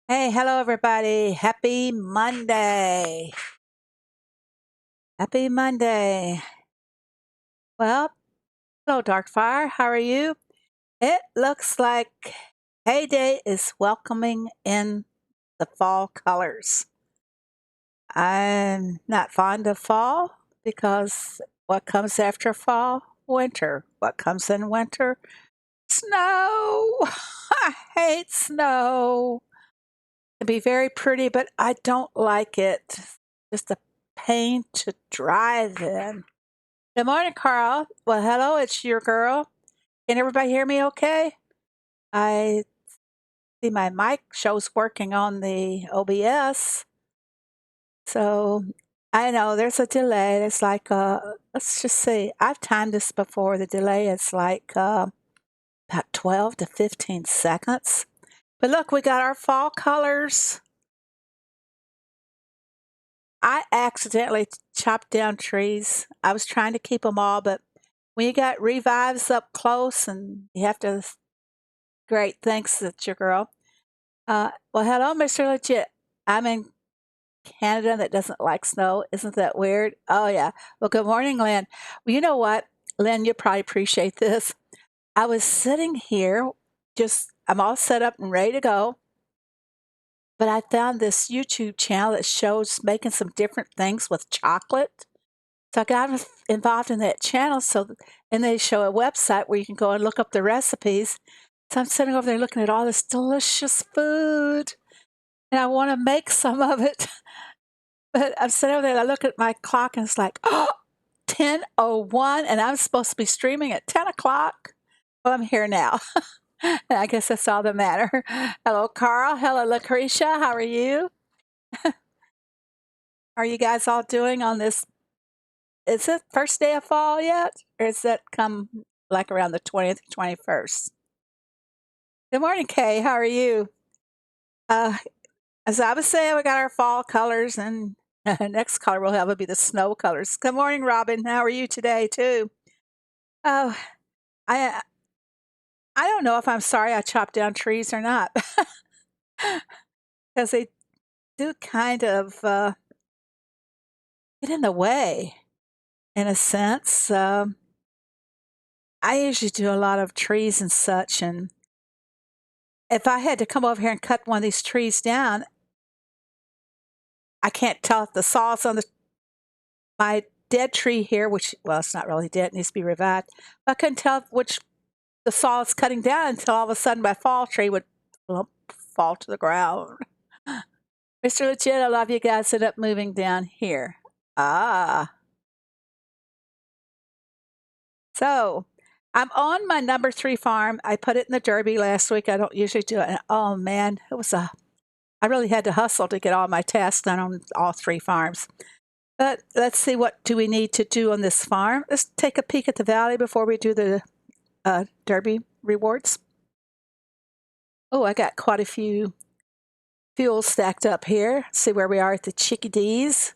Hey, hello everybody. Happy Monday. Happy Monday. Well, hello Darkfire. How are you? It looks like Heyday is welcoming in the fall colors. I'm not fond of fall because what comes after fall? Winter. What comes in winter? Snow. I hate snow. It can be very pretty, but I don't like it. Just a pain to drive in. Good morning, Carl. Well, hello, it's your girl. Can everybody hear me okay? I see my mic shows working on the OBS. So I know there's a delay. It's like, let's just see. I've timed this before. The delay is like about 12 to 15 seconds. But look, we got our fall colors. I accidentally chopped down trees. I was trying to keep them all, but when you got revives up close and you have to, great, thanks, that's your girl. Well, hello, Mr. Legit. I'm in Canada that doesn't like snow. Isn't that weird? Oh, yeah. Well, good morning, Lynn. Well, you know what? Lynn, you probably appreciate this. I was sitting here, I'm all set up and ready to go. But I found this YouTube channel that shows making some different things with chocolate. So I got involved in that channel. And they show a website where you can go and look up the recipes. So I'm sitting over there looking at all this delicious food, and I want to make some of it. But I'm sitting over there and I look at my clock and it's like, oh, 10:01, and I'm supposed to be streaming at 10 o'clock. Well, I'm here now. And I guess that's all that matter. Hello, Carl. Hello, Lucretia. How are you? Are you guys all doing on this? Is it first day of fall yet? Or is that come like around the 20th, 21st? Good morning, Kay. How are you? Uh, as I was saying, we got our fall colors, and next color we'll have will be the snow colors. Good morning, Robin. How are you today, too? Oh, I I don't know if I'm sorry I chopped down trees or not, because they do kind of get in the way, in a sense. I usually do a lot of trees and such, and if I had to come over here and cut one of these trees down, I can't tell if the saw's on my dead tree here, which, well, it's not really dead, it needs to be revived. I couldn't tell which the saw is cutting down until all of a sudden my fall tree would plump, fall to the ground. Mr. Legit, I love you guys. End up moving down here. Ah. So I'm on my number 3 farm. I put it in the derby last week. I don't usually do it. And oh man, I really had to hustle to get all my tasks done on all 3 farms. But let's see, what do we need to do on this farm? Let's take a peek at the valley before we do the derby rewards. Oh, I got quite a few fuels stacked up here. Let's see where we are at the chickadees.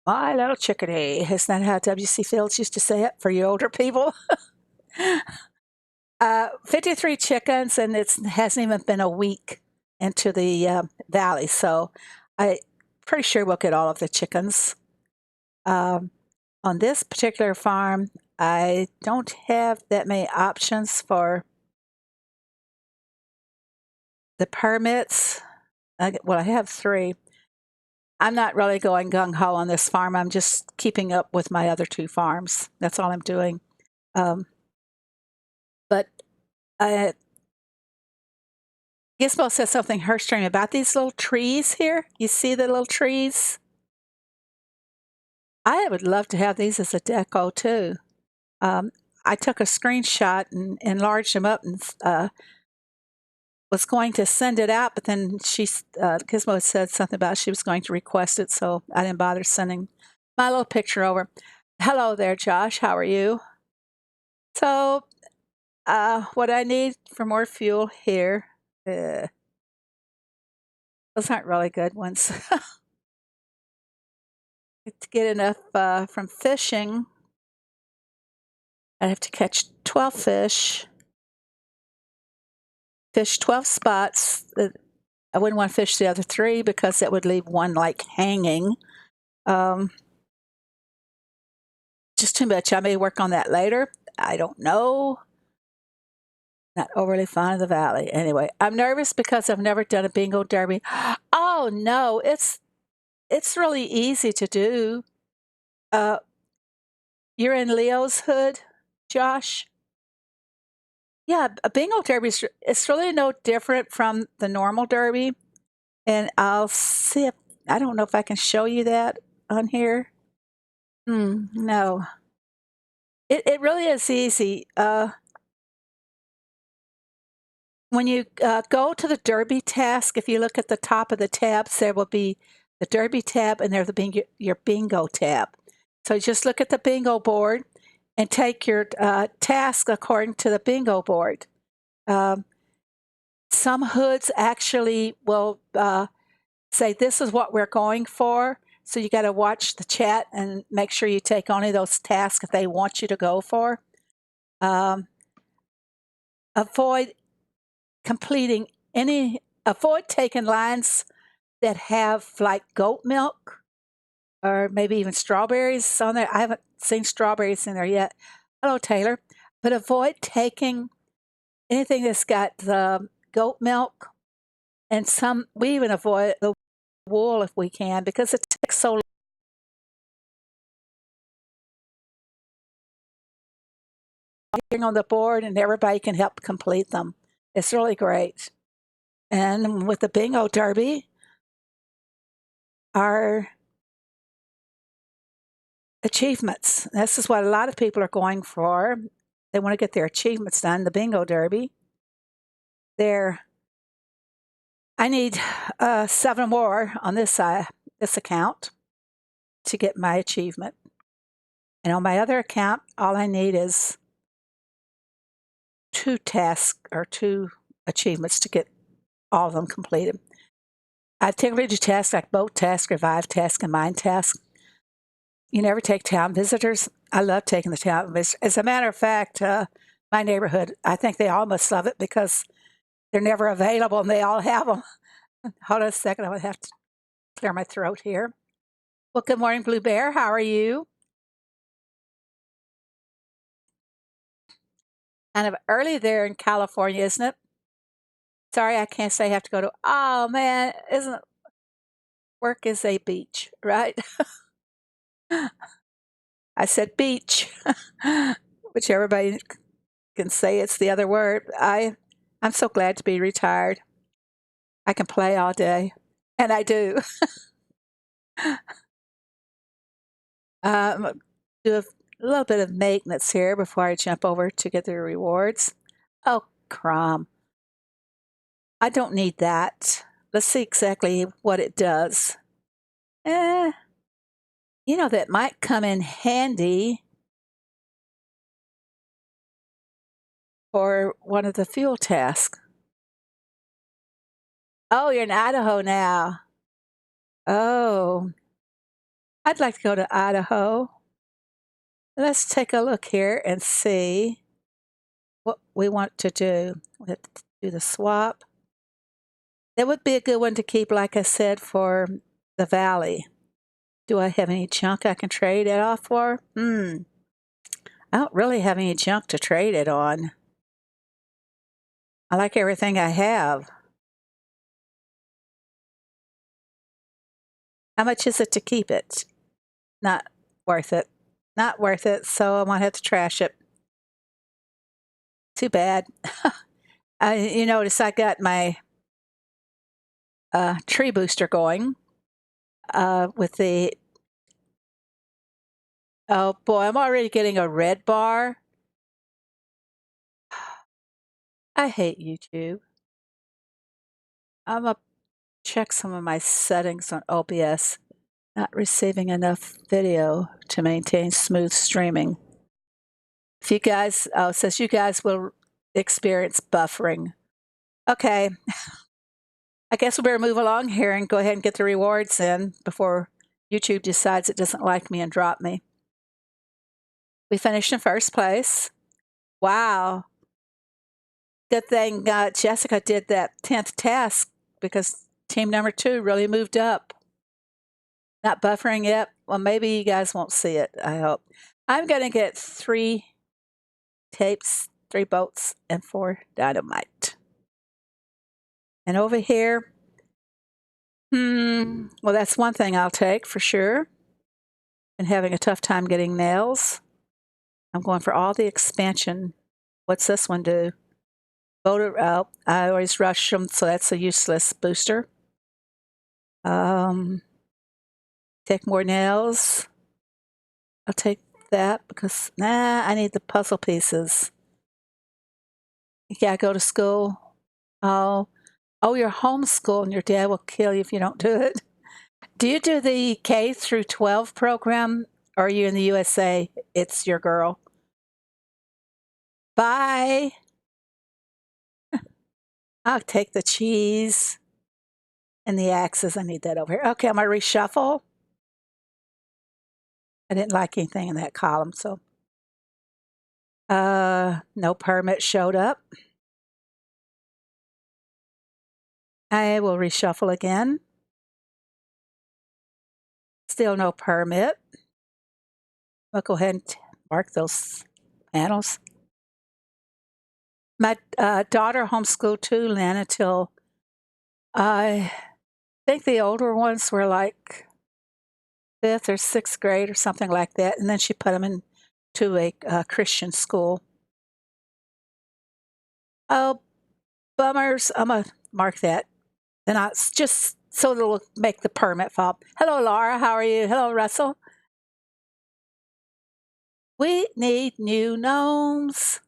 My little chickadee. Isn't that how W.C. Fields used to say it for you older people? 53 chickens, and it hasn't even been a week into the valley. So I'm pretty sure we'll get all of the chickens. On this particular farm, I don't have that many options for the permits. Well, I have 3. I'm not really going gung ho on this farm. I'm just keeping up with my other 2 farms. That's all I'm doing. But Gizmo says something Herstream about these little trees here. You see the little trees? I would love to have these as a deco too. I took a screenshot and enlarged them up and was going to send it out, but then Gizmo said something about she was going to request it, so I didn't bother sending my little picture over. Hello there, Josh. How are you? So, what I need for more fuel here, those aren't really good ones. To get enough from fishing, I'd have to catch 12 fish 12 spots. I wouldn't want to fish the other 3 because that would leave one like hanging. Um, just too much. I may work on that later. I don't know. Not overly fond of the valley. Anyway, I'm nervous because I've never done a bingo derby. Oh no, it's really easy to do. Uh, you're in Leo's hood, Josh? Yeah, a bingo derby is it's really no different from the normal derby. And I'll see if I don't know if I can show you that on here. No. It really is easy. When you go to the Derby task, if you look at the top of the tabs, there will be the Derby tab and there's your bingo tab. So just look at the bingo board and take your task according to the bingo board. Um, some hoods actually will say, this is what we're going for. So you got to watch the chat and make sure you take only those tasks that they want you to go for. Avoid completing avoid taking lines that have like goat milk or maybe even strawberries on there. I haven't seen strawberries in there yet. Hello, Taylor. But avoid taking anything that's got the goat milk, and we even avoid the wool if we can because it takes so long on the board and everybody can help complete them. It's really great. And with the bingo derby, our achievements. This is what a lot of people are going for. They want to get their achievements done, the bingo derby. I need 7 more on this account to get my achievement. And on my other account, all I need is 2 tasks or 2 achievements to get all of them completed. I typically do tasks like boat task, revive task, and mind task. You never take town visitors. I love taking the town visitors. As a matter of fact, my neighborhood, I think they all must love it because they're never available and they all have them. Hold on a second. I would have to clear my throat here. Well, good morning, Blue Bear. How are you? Kind of early there in California, isn't it? Sorry, I can't say I have to go to. Oh man, isn't work is a beach, right? I said beach, which everybody can say it's the other word. I'm so glad to be retired. I can play all day, and I do. Do a little bit of maintenance here before I jump over to get the rewards. Oh, crumb. I don't need that. Let's see exactly what it does. Eh, that might come in handy for one of the fuel tasks. Oh, you're in Idaho now. Oh, I'd like to go to Idaho. Let's take a look here and see what we want to do. We have to do the swap. That would be a good one to keep, like I said, for the valley. Do I have any junk I can trade it off for? I don't really have any junk to trade it on. I like everything I have. How much is it to keep it? Not worth it. Not worth it, so I might have to trash it. Too bad. You notice I got my tree booster going with the. Oh boy, I'm already getting a red bar. I hate YouTube. I'm going to check some of my settings on OBS. Not receiving enough video to maintain smooth streaming. If you guys, it says you guys will experience buffering. Okay. I guess we better move along here and go ahead and get the rewards in before YouTube decides it doesn't like me and drop me. We finished in first place. Wow. Good thing Jessica did that 10th task because team number 2 really moved up. Not buffering yet. Well, maybe you guys won't see it, I hope. I'm going to get 3 tapes, 3 bolts, and 4 dynamite. And over here, well, that's one thing I'll take for sure. And having a tough time getting nails. I'm going for all the expansion. What's this one do? Voter out. I always rush them, so that's a useless booster. Take more nails. I'll take that because, I need the puzzle pieces. Yeah, go to school. Oh, you're homeschooled and your dad will kill you if you don't do it. Do you do the K through 12 program, or are you in the USA? It's your girl. Bye. I'll take the cheese and the axes. I need that over here. Okay, I'm going to reshuffle. I didn't like anything in that column, so. No permit showed up. I will reshuffle again. Still no permit. I'll go ahead and mark those panels. My daughter homeschooled too, Lynn, until I think the older ones were like 5th or 6th grade or something like that. And then she put them into a Christian school. Oh, bummers. I'm going to mark that. And I just so it'll make the permit fall. Hello, Laura. How are you? Hello, Russell. We need new gnomes.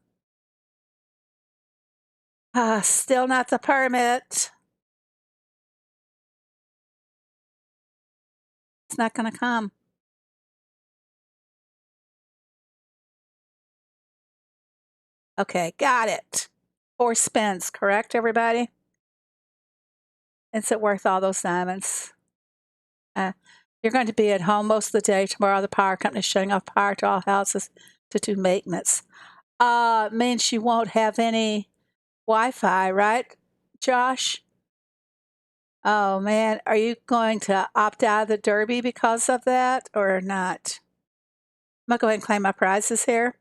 Still not the permit. It's not going to come. Okay, got it. 4 spins, correct, everybody? Is it worth all those diamonds? You're going to be at home most of the day. Tomorrow, the power company is shutting off power to all houses to do maintenance. Means you won't have any Wi-Fi, right, Josh? Oh, man. Are you going to opt out of the Derby because of that or not? I'm going to go ahead and claim my prizes here.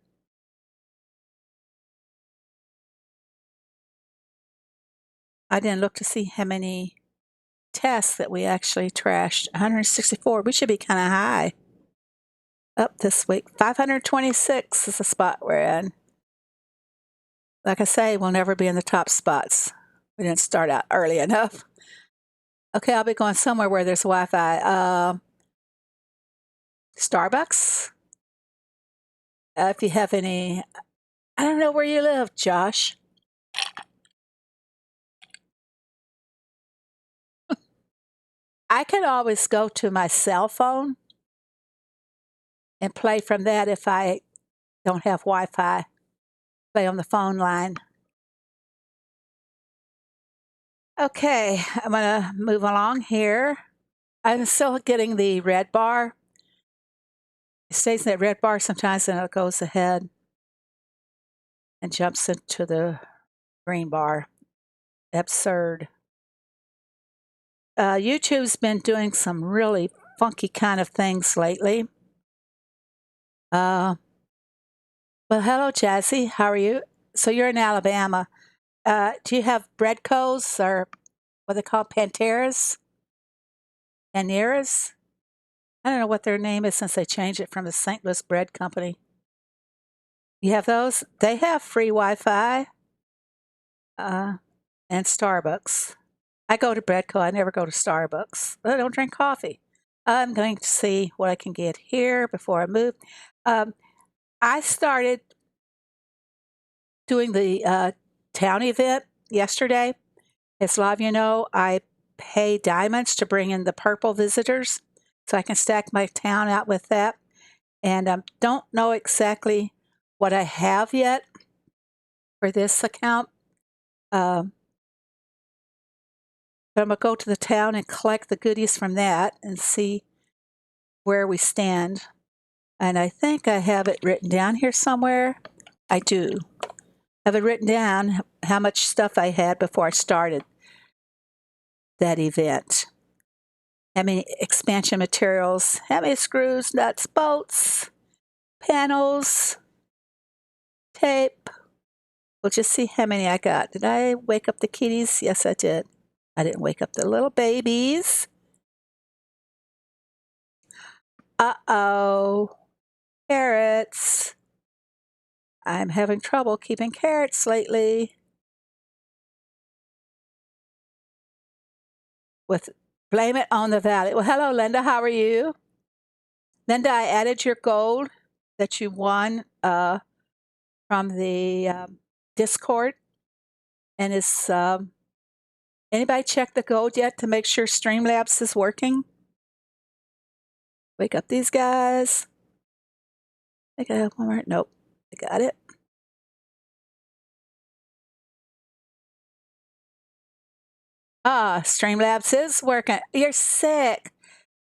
I didn't look to see how many tests that we actually trashed. 164. We should be kind of high up this week. 526 is the spot we're in. Like I say, we'll never be in the top spots. We didn't start out early enough. Okay, I'll be going somewhere where there's Wi-Fi. Starbucks. If you have any, I don't know where you live, Josh. I can always go to my cell phone and play from that if I don't have Wi-Fi. Play on the phone line. Okay, I'm going to move along here. I'm still getting the red bar. It stays in that red bar sometimes, and it goes ahead and jumps into the green bar. Absurd. YouTube's been doing some really funky kind of things lately. Well, hello, Jazzy. How are you? So you're in Alabama. Do you have Breadcos or what they call Panteras? Paneras? I don't know what their name is since they changed it from the St. Louis Bread Company. You have those? They have free Wi-Fi and Starbucks. I go to Breadco. I never go to Starbucks. I don't drink coffee. I'm going to see what I can get here before I move. I started doing the town event yesterday. As a lot of you know, I pay diamonds to bring in the purple visitors so I can stack my town out with that. And don't know exactly what I have yet for this account. But I'm going to go to the town and collect the goodies from that and see where we stand. And I think I have it written down here somewhere. I do. I have it written down how much stuff I had before I started. that event. How many expansion materials, how many screws, nuts, bolts, panels, tape. We'll just see how many I got. Did I wake up the kitties? Yes, I did. I didn't wake up the little babies. Uh-oh. Carrots. I'm having trouble keeping carrots lately. With blame it on the valley. Well, hello, Linda. How are you? Linda, I added your gold that you won from the Discord. And is anybody checked the gold yet to make sure Streamlabs is working? Wake up these guys. I got one more. Nope. I got it. Ah, Streamlabs is working. You're sick.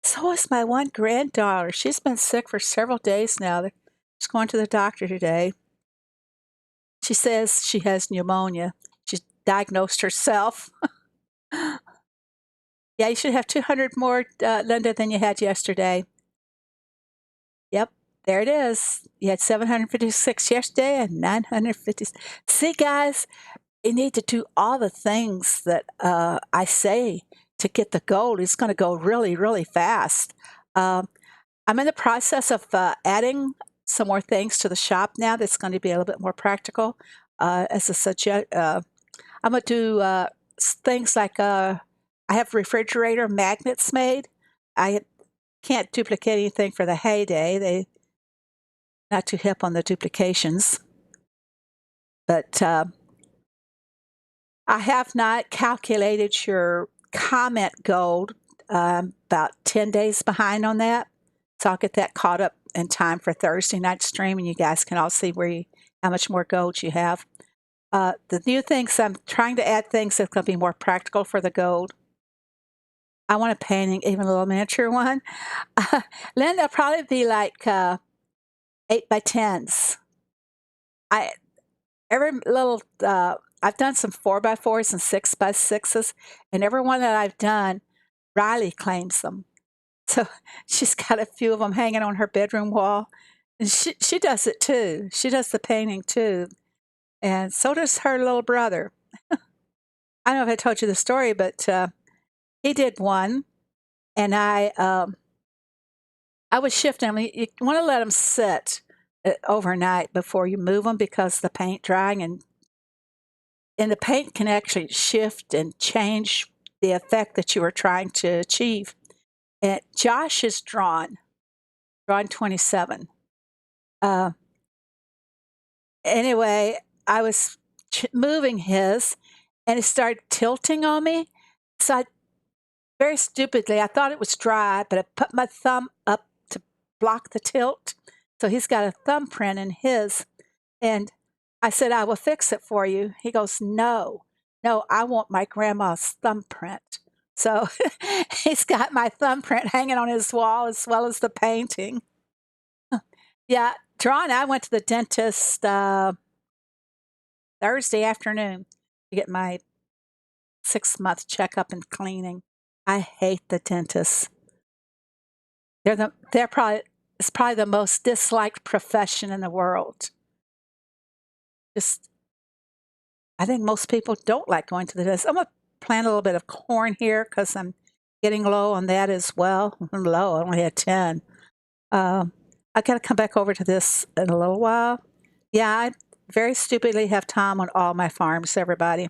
So is my one granddaughter. She's been sick for several days now. She's going to the doctor today. She says she has pneumonia. She diagnosed herself. Yeah, you should have 200 more, Linda, than you had yesterday. Yep, there it is. You had 756 yesterday and 950. See, guys, you need to do all the things that I say to get the gold. It's going to go really, really fast. I'm in the process of adding some more things to the shop now that's going to be a little bit more practical. As a suggest, I'm going to do things like I have refrigerator magnets made. I can't duplicate anything for the HAYDAY. They not too hip on the duplications, but I have not calculated your comment gold. About 10 days behind on that, so I'll get that caught up in time for Thursday night stream, and you guys can all see how much more gold you have. The new things, I'm trying to add things that's going to be more practical for the gold. I want a painting, even a little miniature one. Then they'll probably be like 8 by 10s. I've done some 4 by 4s and 6 by 6s, and every one that I've done, Riley claims them. So she's got a few of them hanging on her bedroom wall. And she does it too. She does the painting too. And so does her little brother. I don't know if I told you the story, but he did one. And I was shifting them. You want to let them sit overnight before you move them because the paint drying and the paint can actually shift and change the effect that you are trying to achieve. And Josh is drawn 27. Anyway, I was moving his, and it started tilting on me. So very stupidly, I thought it was dry, but I put my thumb up to block the tilt. So he's got a thumbprint in his. And I said, I will fix it for you. He goes, no, I want my grandma's thumbprint. So he's got my thumbprint hanging on his wall as well as the painting. Yeah, Drawn, I went to the dentist Thursday afternoon to get my 6-month checkup and cleaning. I hate the dentists. It's probably the most disliked profession in the world. I think most people don't like going to the dentist. I'm gonna plant a little bit of corn here because I'm getting low on that as well. I'm low. I only had 10. I got to come back over to this in a little while. Yeah, I very stupidly have Tom on all my farms, everybody.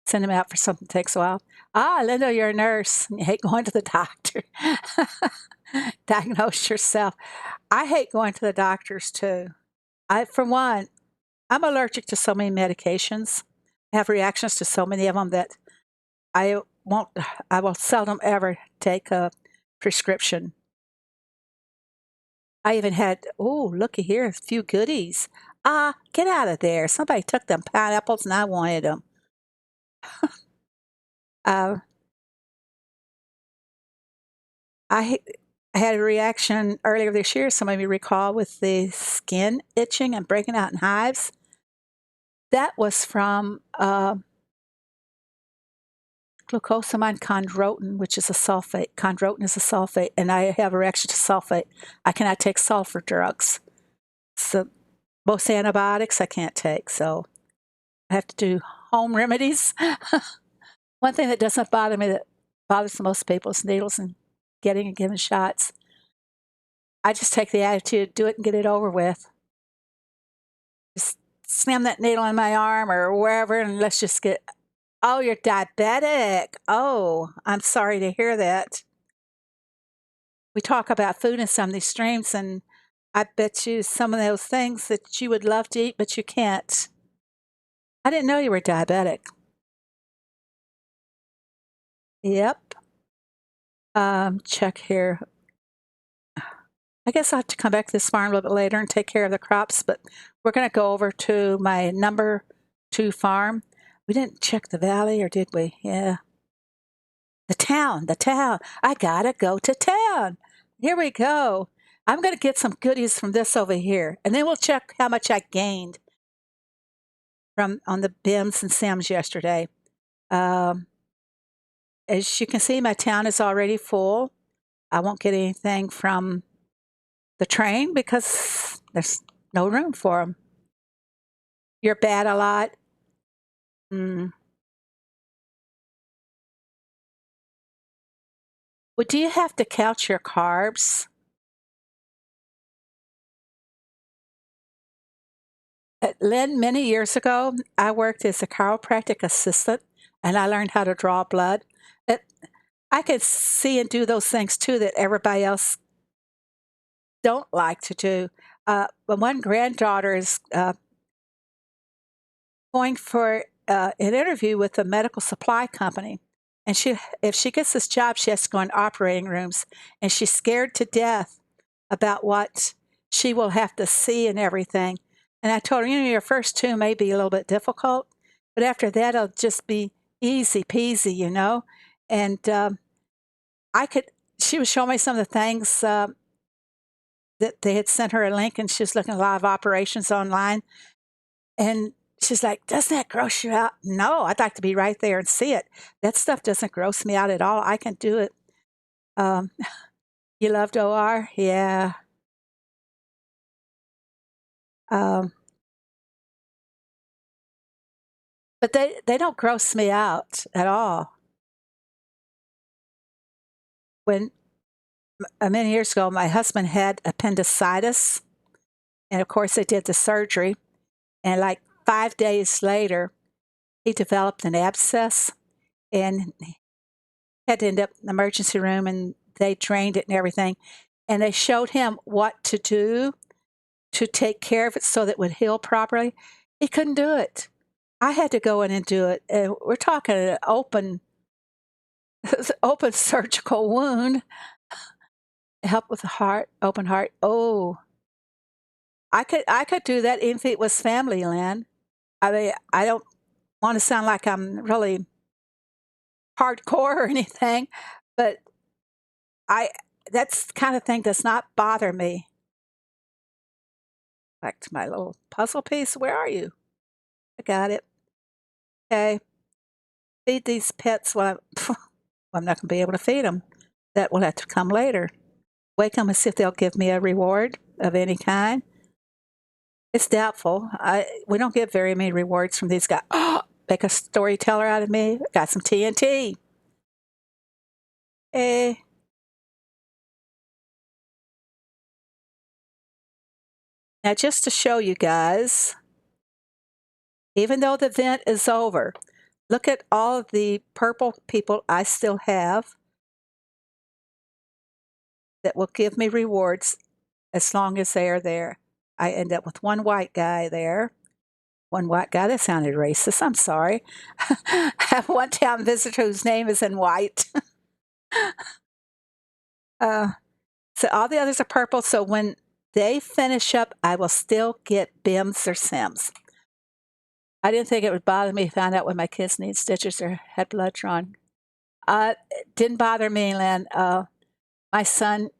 Send him out for something that takes a while. Ah, Linda, you're a nurse. You hate going to the doctor. Diagnose yourself. I hate going to the doctors too. For one, I'm allergic to so many medications. I have reactions to so many of them that I will seldom ever take a prescription. I even had, oh, looky here, a few goodies. Get out of there. Somebody took them pineapples and I wanted them. I had a reaction earlier this year, some of you recall, with the skin itching and breaking out in hives. That was from glucosamine chondroitin, which is a sulfate. Chondroitin is a sulfate, and I have a reaction to sulfate. I cannot take sulfur drugs. So most antibiotics I can't take, so I have to do home remedies. One thing that doesn't bother me that bothers most people is needles and getting and giving shots. I just take the attitude, do it and get it over with. Just slam that needle in my arm or wherever, and let's just get. Oh, you're diabetic. Oh, I'm sorry to hear that. We talk about food in some of these streams, and I bet you some of those things that you would love to eat, but you can't. I didn't know you were diabetic. Yep. Check here. I guess I'll have to come back to this farm a little bit later and take care of the crops, but we're going to go over to my number 2 farm. We didn't check the valley, or did we? Yeah. The town. I gotta go to town. Here we go. I'm going to get some goodies from this over here, and then we'll check how much I gained from on the bems and sems yesterday. Um, as you can see, my town is already full. I won't get anything from the train because there's no room for them. You're bad a lot. Mm. Well, do you have to count your carbs? Lynn, many years ago, I worked as a chiropractic assistant and I learned how to draw blood. It, I could see and do those things too that everybody else don't like to do. But one granddaughter is going for an interview with a medical supply company. And if she gets this job, she has to go in operating rooms. And she's scared to death about what she will have to see and everything. And I told her, your first 2 may be a little bit difficult, but after that, it'll just be easy peasy, And she was showing me some of the things that they had sent her a link, and she was looking at a lot of operations online. And she's like, "Doesn't that gross you out?" No, I'd like to be right there and see it. That stuff doesn't gross me out at all. I can do it. Um, you loved OR? Yeah. Um, but they don't gross me out at all. When many years ago, my husband had appendicitis, and of course, they did the surgery. And like 5 days later, he developed an abscess and had to end up in the emergency room, and they drained it and everything. And they showed him what to do to take care of it so that it would heal properly. He couldn't do it. I had to go in and do it. And we're talking an open, open surgical wound. Help with the heart, open heart. Oh, I could do that even if it was family, Lynn. I mean, I don't want to sound like I'm really hardcore or anything, but I that's the kind of thing does not bother me. Back to my little puzzle piece. Where are you? I got it. Okay. Feed these pets. Well, I'm not going to be able to feed them. That will have to come later. Wake them and see if they'll give me a reward of any kind. It's doubtful. We don't get very many rewards from these guys. Oh, make a storyteller out of me. Got some TNT. Eh. Now, just to show you guys, even though the event is over, look at all of the purple people I still have that will give me rewards as long as they are there. I end up with one white guy there. One white guy, that sounded racist. I'm sorry. I have one town visitor whose name is in white. So all the others are purple. So when they finish up, I will still get bems or sems. I didn't think it would bother me to find out when my kids need stitches or had blood drawn. It didn't bother me, Lynn. My son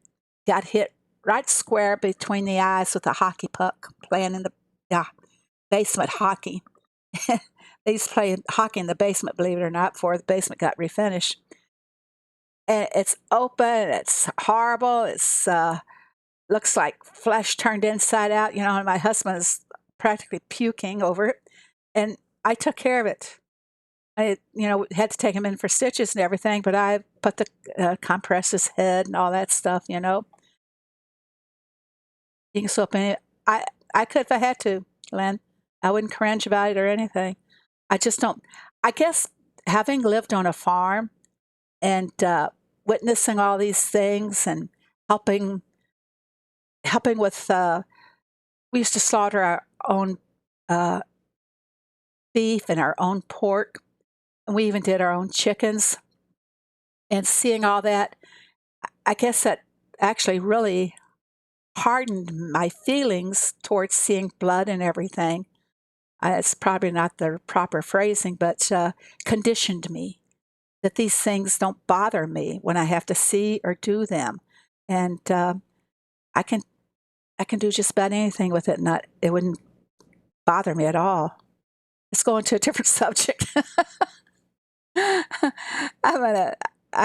got hit right square between the eyes with a hockey puck playing in the basement hockey. They used to play hockey in the basement, believe it or not, before the basement got refinished. And it's open. It's horrible. It's looks like flesh turned inside out, and my husband is practically puking over it. And I took care of it. I, had to take him in for stitches and everything, but I put the compress his head and all that stuff. You can sew up in it. I could if I had to, Lynn. I wouldn't cringe about it or anything. I just don't. I guess having lived on a farm and witnessing all these things and helping with we used to slaughter our own uh, beef and our own pork, and we even did our own chickens. And seeing all that, I guess that actually really hardened my feelings towards seeing blood and everything. It's probably not the proper phrasing, but conditioned me that these things don't bother me when I have to see or do them, and I can do just about anything with it, and it wouldn't bother me at all. Let's go into a different subject. I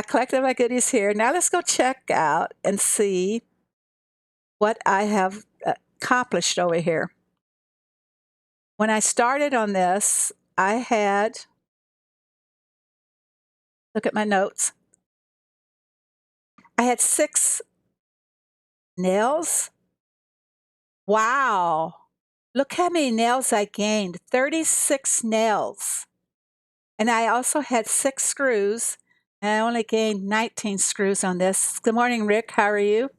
collected my goodies here. Now let's go check out and see what I have accomplished over here. When I started on this, I had, look at my notes, I had 6 nails. Wow. Look how many nails I gained, 36 nails. And I also had 6 screws, and I only gained 19 screws on this. Good morning, Rick. How are you?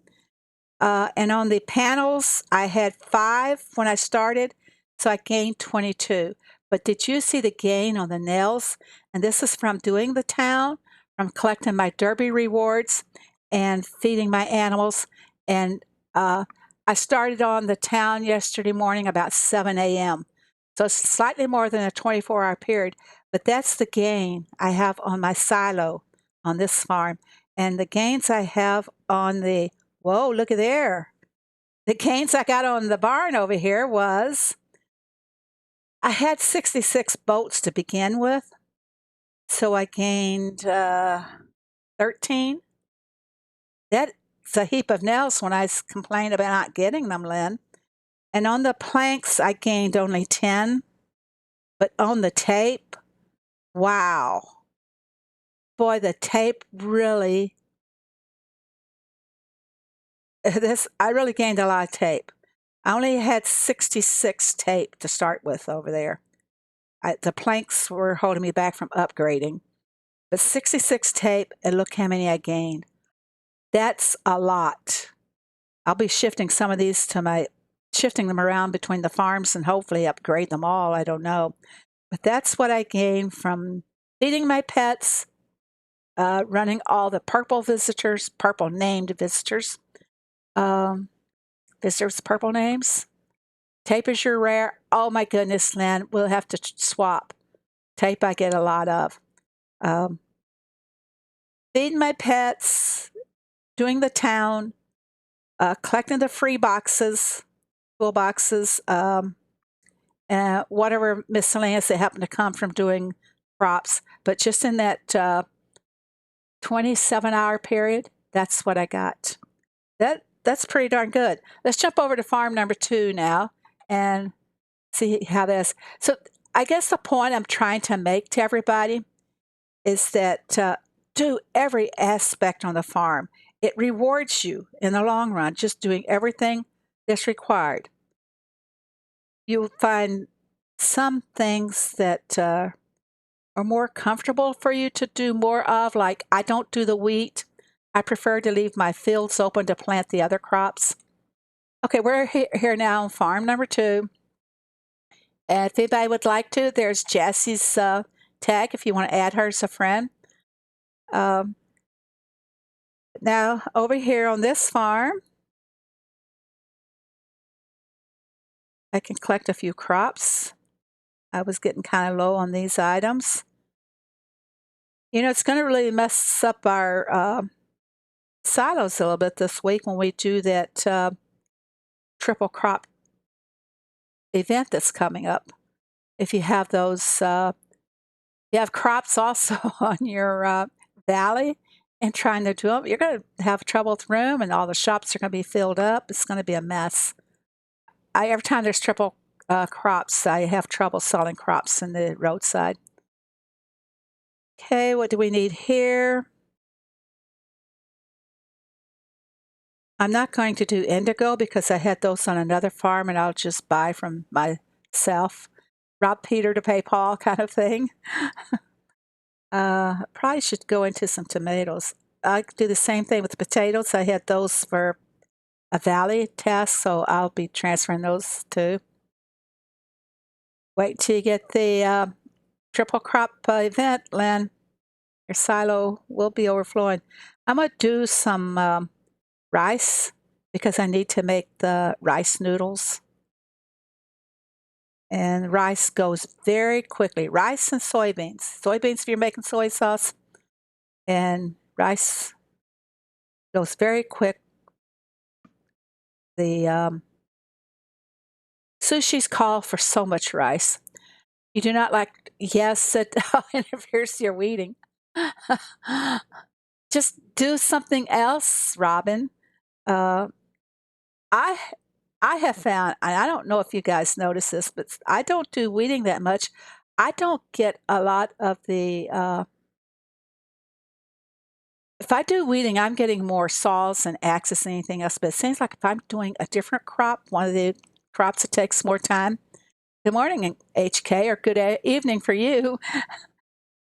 And on the panels, I had 5 when I started, so I gained 22. But did you see the gain on the nails? And this is from doing the town, from collecting my Derby rewards and feeding my animals. And I started on the town yesterday morning about 7 a.m. So it's slightly more than a 24-hour period. But that's the gain I have on my silo on this farm. And the gains I have on the whoa, look at there. The gains I got on the barn over here was I had 66 bolts to begin with. So I gained 13. That's a heap of nails when I complained about not getting them, Lynn. And on the planks, I gained only 10. But on the tape, wow. Boy, the tape really, I really gained a lot of tape. I only had 66 tape to start with over there. The planks were holding me back from upgrading. But 66 tape, and look how many I gained. That's a lot. I'll be shifting some of these shifting them around between the farms and hopefully upgrade them all. I don't know. But that's what I gained from feeding my pets, running all the purple named visitors, visitors with purple names. Tape is your rare. Oh my goodness, Lynn, we'll have to swap. Tape I get a lot of. Feeding my pets, doing the town, collecting the free boxes, tool boxes, whatever miscellaneous that happen to come from doing crops. But just in that 27-hour period, that's what I got. That's pretty darn good. Let's jump over to farm number 2 now and see how this. So I guess the point I'm trying to make to everybody is that do every aspect on the farm. It rewards you in the long run, just doing everything that's required. You'll find some things that are more comfortable for you to do more of, like I don't do the wheat. I prefer to leave my fields open to plant the other crops. Okay, we're here now on farm number 2. And if anybody would like to, there's Jassie's tag if you want to add her as a friend. Now, over here on this farm, I can collect a few crops. I was getting kind of low on these items. It's going to really mess up our silos a little bit this week when we do that triple crop event that's coming up. if you have those, you have crops also on your valley and trying to do them, you're going to have trouble with room and all the shops are going to be filled up. It's going to be a mess. Every time there's triple crops, I have trouble selling crops in the roadside. Okay, what do we need here? I'm not going to do indigo because I had those on another farm and I'll just buy from myself. Rob Peter to pay Paul kind of thing. Probably should go into some tomatoes. I do the same thing with potatoes. I had those for a valley test, so I'll be transferring those too. Wait till you get the triple crop event, Lynn. Your silo will be overflowing. I'm going to do some rice because I need to make the rice noodles. And rice goes very quickly. Rice and soybeans. Soybeans if you're making soy sauce, and rice goes very quick. The sushis call for so much rice. You do not like, yes, it interferes your weeding. Just do something else, Robin. Uh, I I have found, and I don't know if you guys notice this, but I don't do weeding that much. I don't get a lot of the if I do weeding, I'm getting more saws and axes than anything else, but it seems like if I'm doing a different crop, one of the crops that takes more time. Good morning, HK, or good evening for you.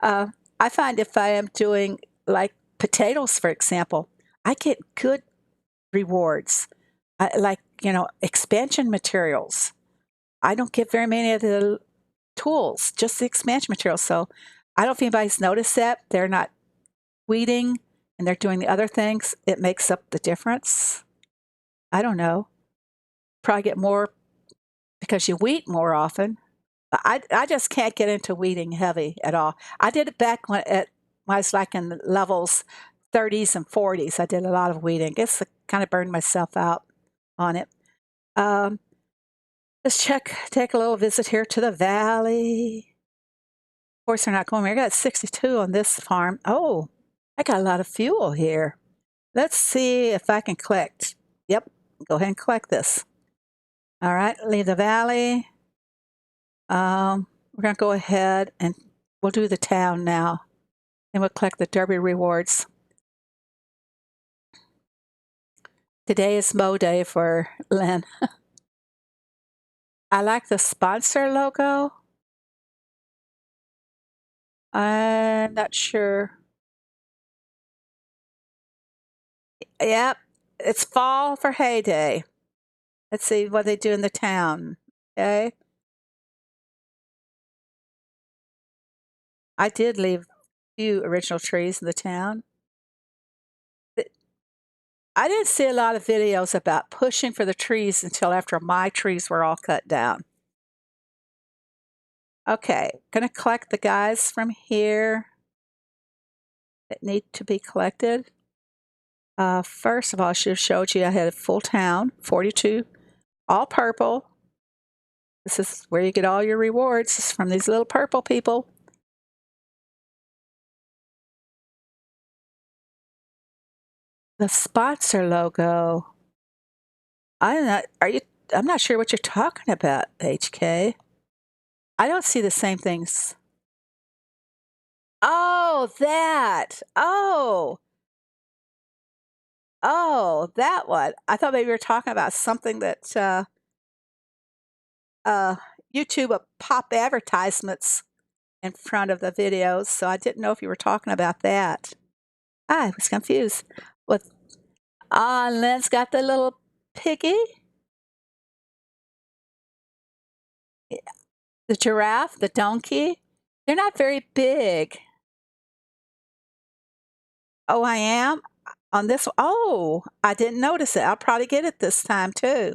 Uh, I find if I am doing like potatoes, for example, I get good rewards. Like, expansion materials. I don't get very many of the tools, just the expansion materials. So I don't know if anybody's noticed that. They're not weeding and they're doing the other things. It makes up the difference. I don't know. Probably get more because you weed more often. I just can't get into weeding heavy at all. I did it back when I was like in the levels 30s and 40s. I did a lot of weeding. I guess I kind of burned myself out on it. Um, let's take a little visit here to the valley. Of course, they're not going. I got 62 on this farm. Oh, I got a lot of fuel here. Let's see if I can collect. Yep, go ahead and collect this. All right, leave the valley. We're going to go ahead and we'll do the town now. And we'll collect the Derby rewards. Today is Mow Day for Lynn. I like the sponsor logo. I'm not sure. Yep, it's fall for HAYDAY. Let's see what they do in the town. Okay. I did leave a few original trees in the town. I didn't see a lot of videos about pushing for the trees until after my trees were all cut down. Okay, gonna collect the guys from here that need to be collected. First of all, I should have showed you I had a full town, 42, all purple. This is where you get all your rewards, is from these little purple people. The sponsor logo. I'm not sure what you're talking about, HK. I don't see the same things. Oh, that. Oh, that one. I thought maybe you were talking about something that uh, YouTube pop advertisements in front of the videos, so I didn't know if you were talking about that. I was confused. With Lynn's got the little piggy, the giraffe, the donkey. They're not very big. Oh, I am on this. Oh, I didn't notice it. I'll probably get it this time too.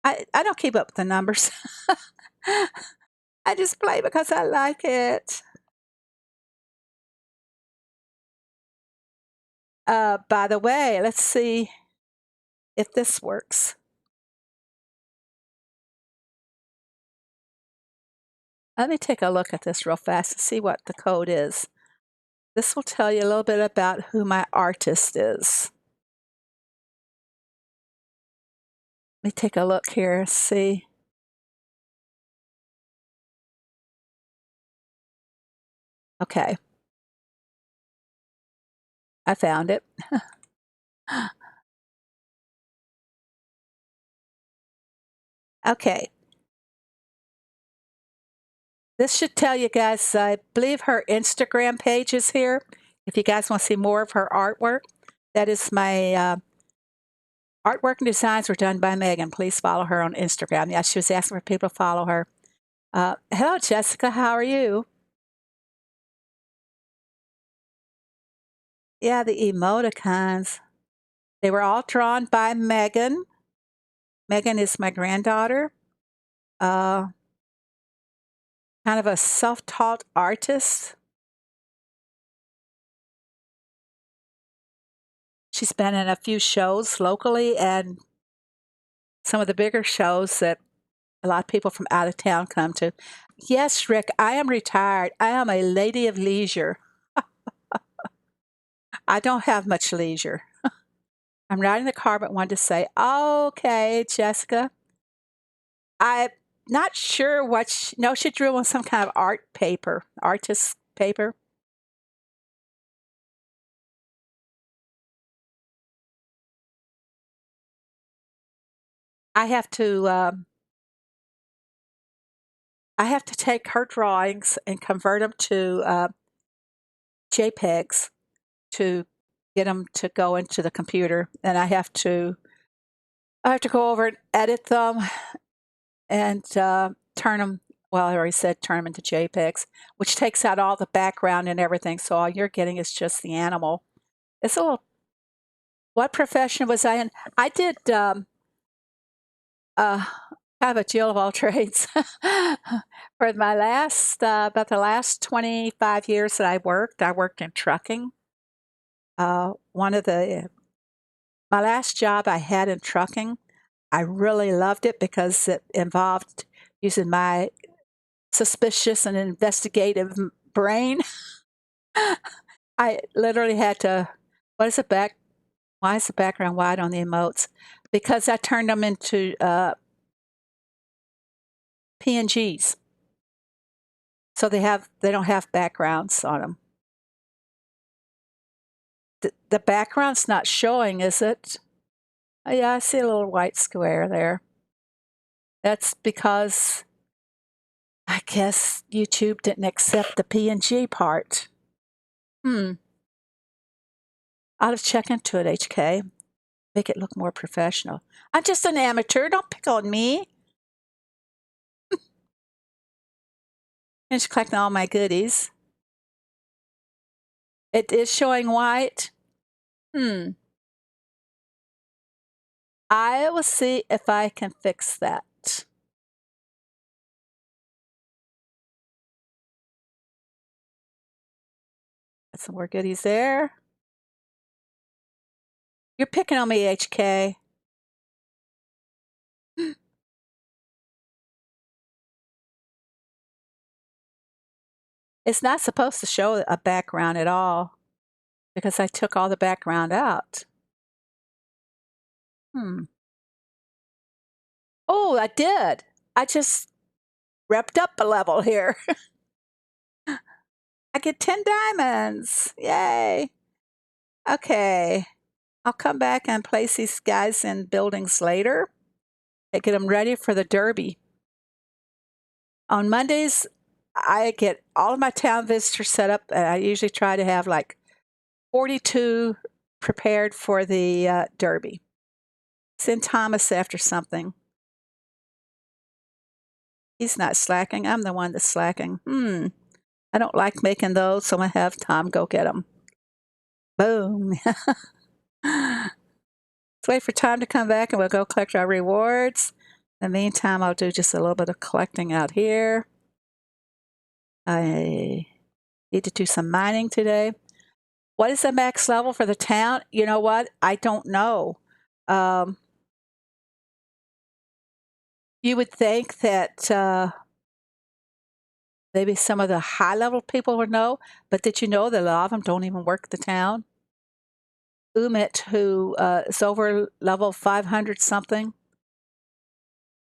I don't keep up with the numbers. I just play because I like it. By the way, let's see if this works. Let me take a look at this real fast and see what the code is. This will tell you a little bit about who my artist is. Let me take a look here and see. Okay, I found it. Okay, this should tell you guys, I believe her Instagram page is here. If you guys want to see more of her artwork, that is my artwork and designs were done by Megan. Please follow her on Instagram. Yeah, she was asking for people to follow her. Hello, Jessica. How are you? Yeah, the emoticons. They were all drawn by Megan. Megan is my granddaughter. Uh, kind of a self-taught artist. She's been in a few shows locally and some of the bigger shows that a lot of people from out of town come to. Yes, Rick, I am retired. I am a lady of leisure. I don't have much leisure. I'm riding the car, but wanted to say, okay, Jessica, I'm not sure what, no, she drew on some kind of art paper, artist paper. I have to, I have to take her drawings and convert them to JPEGs to get them to go into the computer, and I have to go over and edit them and turn them. Well, I already said turn them into JPEGs, which takes out all the background and everything. So all you're getting is just the animal. It's a little. What profession was I in? I did uh, kind of a jill of all trades. For my last, about the last 25 years that I worked in trucking. One of the My last job I had in trucking, I really loved it because it involved using my suspicious and investigative brain. I literally had to, what is the back? Why is the background white on the emotes? Because I turned them into PNGs, so they don't have backgrounds on them. The background's not showing, is it? Oh, yeah, I see a little white square there. That's because I guess YouTube didn't accept the PNG part. Hmm. I'll have to check into it, HK. Make it look more professional. I'm just an amateur. Don't pick on me. Finish collecting all my goodies. It is showing white. Hmm. I will see if I can fix that. Got some more goodies there. You're picking on me, HK. It's not supposed to show a background at all because I took all the background out. Hmm. Oh, I did. I just repped up a level here. I get 10 diamonds. Yay. Okay. I'll come back and place these guys in buildings later and get them ready for the derby. On Mondays, I get all of my town visitors set up, and I usually try to have like 42 prepared for the derby. Send Thomas after something. He's not slacking. I'm the one that's slacking. I don't like making those, so I have Tom go get them. Boom. Let's wait for Tom to come back and we'll go collect our rewards. In the meantime, I'll do just a little bit of collecting out here. I need to do some mining today. What is the max level for the town? You know what? I don't know. You would think that Maybe some of the high level people would know, but did you know that a lot of them don't even work the town? Umit, who is over level 500 something,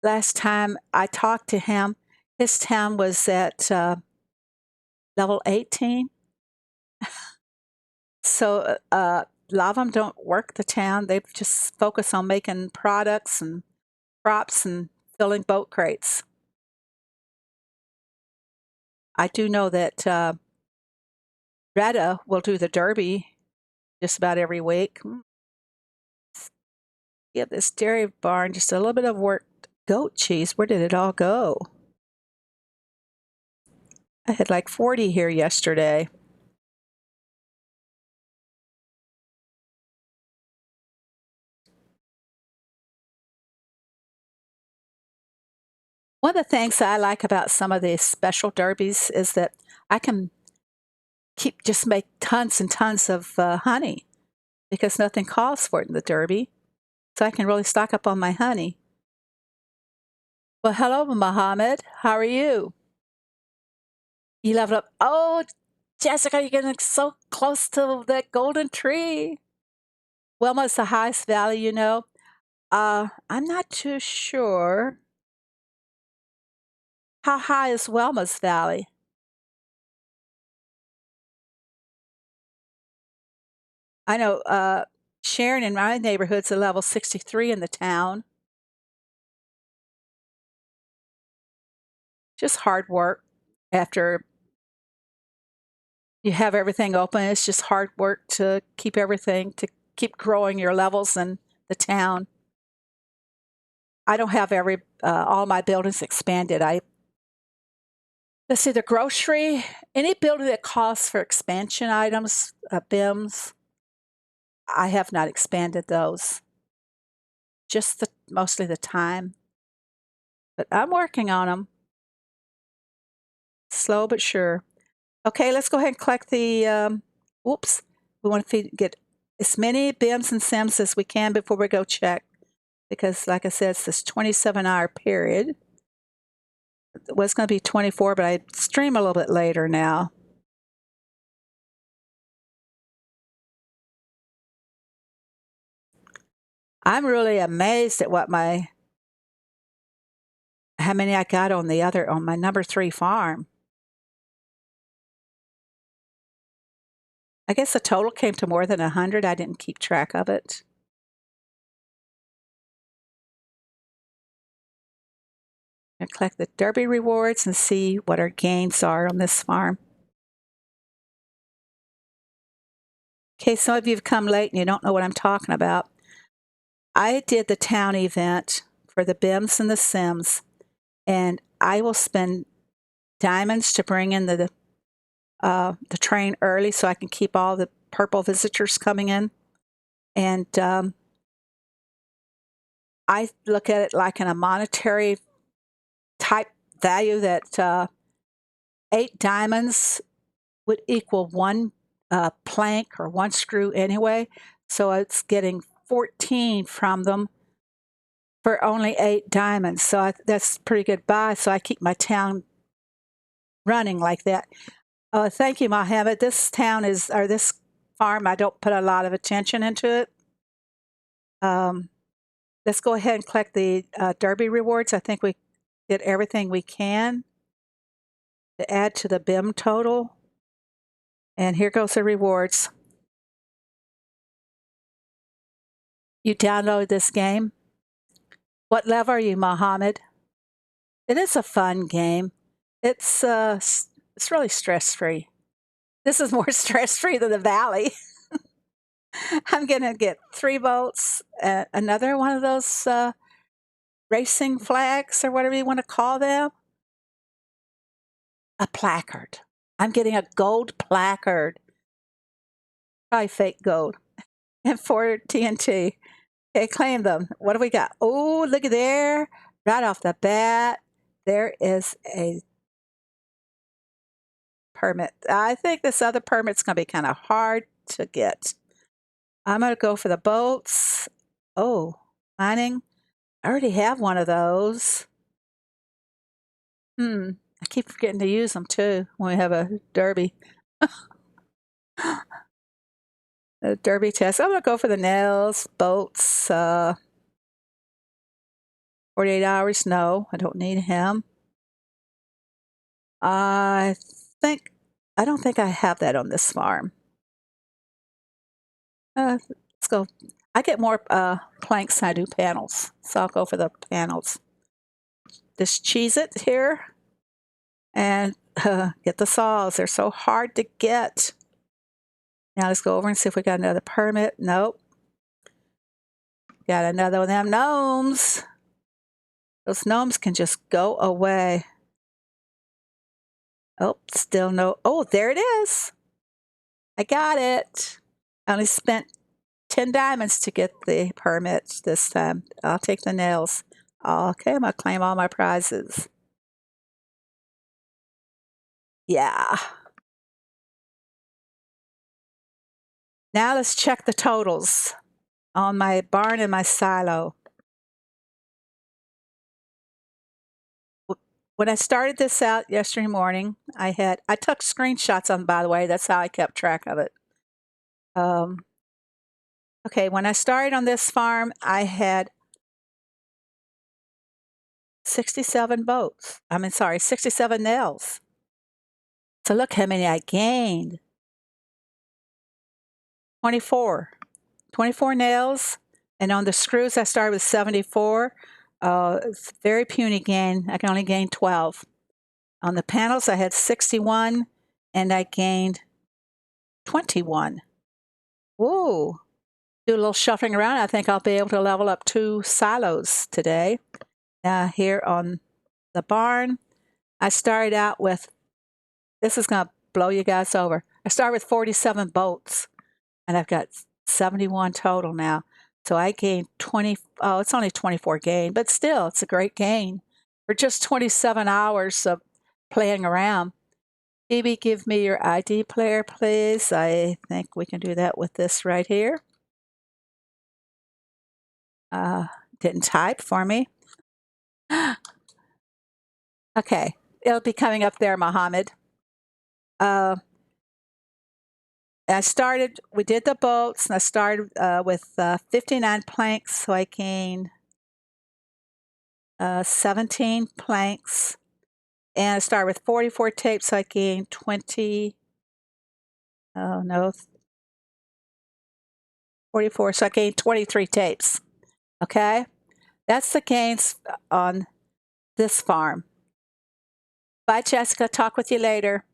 last time I talked to him, his town was at level 18. So a lot of them don't work the town. They just focus on making products and crops and filling boat crates. I do know that Retta will do the derby just about every week. Give this dairy barn just a little bit of work. Goat cheese, where did it all go? I had like 40 here yesterday. One of the things I like about some of these special derbies is that I can just make tons and tons of honey because nothing calls for it in the derby. So I can really stock up on my honey. Well, hello, Mohammed. How are you? You leveled up. Oh, Jessica, you're getting so close to that golden tree. Wilma's the highest valley, you know. I'm not too sure. How high is Wilma's Valley? I know Sharon in my neighborhood's a level 63 in the town. Just hard work after you have everything open. It's just hard work to keep everything, to keep growing your levels in the town. I don't have all my buildings expanded. Let's see, the grocery, any building that calls for expansion items, bems, I have not expanded those. Just mostly the time. But I'm working on them. Slow but sure. Okay, let's go ahead and collect the, whoops. We want to get as many bems and sems as we can before we go check. Because like I said, it's this 27-hour period. It was going to be 24, but I stream a little bit later now. I'm really amazed at how many I got on my number 3 farm. I guess the total came to more than 100. I didn't keep track of it. I collect the derby rewards and see what our gains are on this farm. Okay, some of you have come late and you don't know what I'm talking about. I did the town event for the bems and the sems, and I will spend diamonds to bring in the train early so I can keep all the purple visitors coming in. And I look at it like in a monetary type value that 8 diamonds would equal 1 plank or 1 screw anyway. So it's getting 14 from them for only 8 diamonds. So that's a pretty good buy. So I keep my town running like that. Thank you, Mohammed. This farm, I don't put a lot of attention into it. Let's go ahead and collect the derby rewards. I think we did everything we can to add to the BIM total. And here goes the rewards. You downloaded this game. What level are you, Mohammed? It is a fun game. It's really stress-free. This is more stress-free than the Valley. I'm going to get 3 votes, another one of those racing flags or whatever you want to call them. A placard. I'm getting a gold placard. Probably fake gold. And 4 TNT. Okay, claim them. What do we got? Oh, look at there. Right off the bat, there is a permit. I think this other permit's going to be kind of hard to get. I'm going to go for the boats. Oh, mining. I already have one of those. I keep forgetting to use them too when we have a derby. A derby test. I'm going to go for the nails, bolts, 48 hours. No, I don't need him. I think, I don't think I have that on this farm. Let's go. I get more planks than I do panels, so I'll go for the panels. Just cheese it here and get the saws. They're so hard to get. Now let's go over and see if we got another permit. Nope. Got another one of them gnomes. Those gnomes can just go away. Oh, still no. Oh, there it is. I got it. I only spent 10 diamonds to get the permit this time. I'll take the nails. Okay, I'm going to claim all my prizes. Yeah. Now let's check the totals on my barn and my silo. When I started this out yesterday morning, I took screenshots on, by the way, that's how I kept track of it. Okay, when I started on this farm, I had 67 boats. 67 nails. So look how many I gained. 24. 24 nails. And on the screws, I started with 74. It's very puny gain. I can only gain 12. On the panels, I had 61, and I gained 21. Whoa. Do a little shuffling around. I think I'll be able to level up 2 silos today. Here on the barn, I started out with, this is going to blow you guys over. I started with 47 bolts, and I've got 71 total now. So I gained 20. Oh, it's only 24 gain, but still, it's a great gain for just 27 hours of playing around. Phoebe, give me your ID player, please. I think we can do that with this right here. Didn't type for me. Okay, it'll be coming up there, Mohammed. We did the boats, and I started with 59 planks, so I gained 17 planks. And I started with 44 tapes, so I gained 20, oh no, 44, so I gained 23 tapes. Okay, that's the gains on this farm. Bye, Jessica. Talk with you later.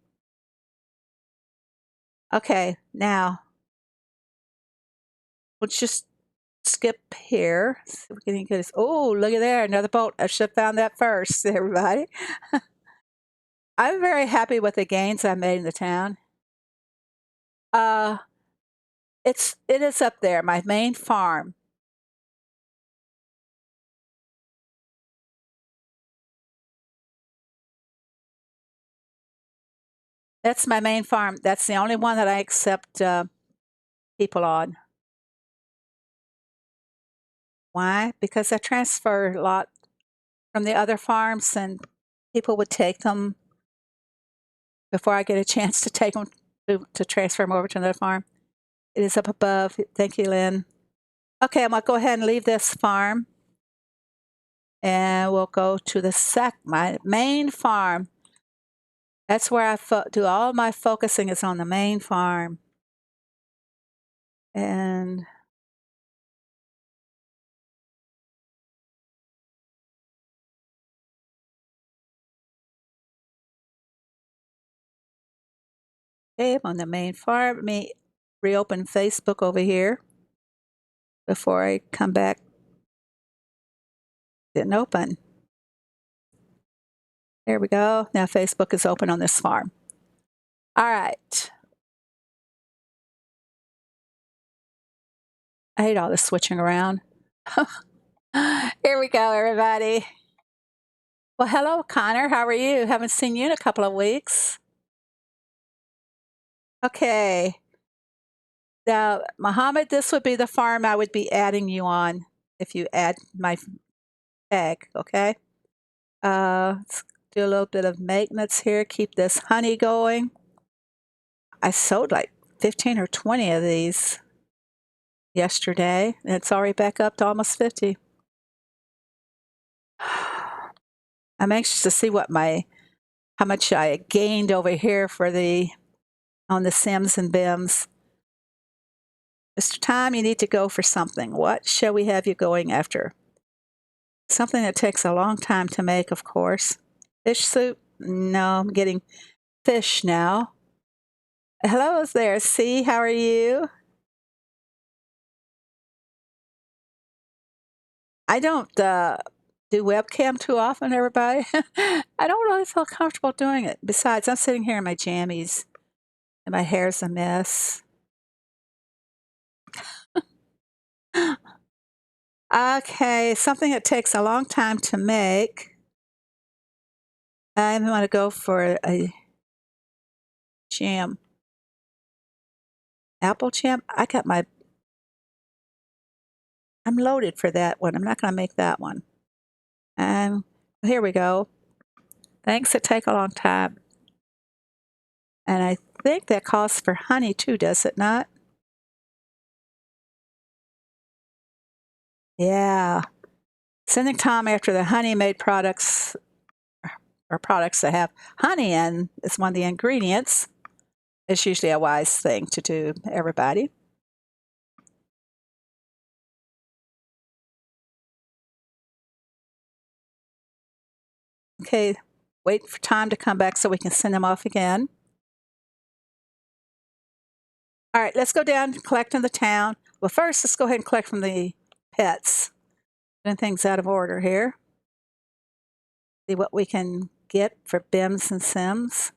Okay, now we'll just skip here. See if we can get this. Oh, look at there, another boat. I should have found that first, everybody. I'm very happy with the gains I made in the town. It is up there, my main farm. That's my main farm. That's the only one that I accept people on. Why? Because I transfer a lot from the other farms, and people would take them before I get a chance to take them to transfer them over to another farm. It is up above. Thank you, Lynn. Okay, I'm going to go ahead and leave this farm, and we'll go to my main farm. That's where I do all my focusing is on the main farm. And okay, I'm on the main farm. Let me reopen Facebook over here before I come back. Didn't open. There we go. Now Facebook is open on this farm. All right. I hate all this switching around. Here we go, everybody. Well, hello, Connor. How are you? Haven't seen you in a couple of weeks. Okay. Now, Mohammed, this would be the farm I would be adding you on if you add my tag, okay? do a little bit of maintenance here, keep this honey going. I sold like 15 or 20 of these yesterday, and it's already back up to almost 50. I'm anxious to see how much I gained over here on the sems and bems. Mr. Tom, you need to go for something. What shall we have you going after? Something that takes a long time to make, of course. Fish soup? No, I'm getting fish now. Hello there, C. How are you? I don't do webcam too often, everybody. I don't really feel comfortable doing it. Besides, I'm sitting here in my jammies and my hair's a mess. Okay, something that takes a long time to make. I want to go for a jam. Apple jam? I'm loaded for that one. I'm not going to make that one. And here we go. Things that take a long time. And I think that calls for honey too, does it not? Yeah. Sending Tom after the honey-made products or products that have honey in is one of the ingredients. It's usually a wise thing to do, everybody. Okay, wait for Tom to come back so we can send him off again. All right, let's go down and collect in the town. Well, first, let's go ahead and collect from the pets. Doing things out of order here. See what we can get for bems and sems.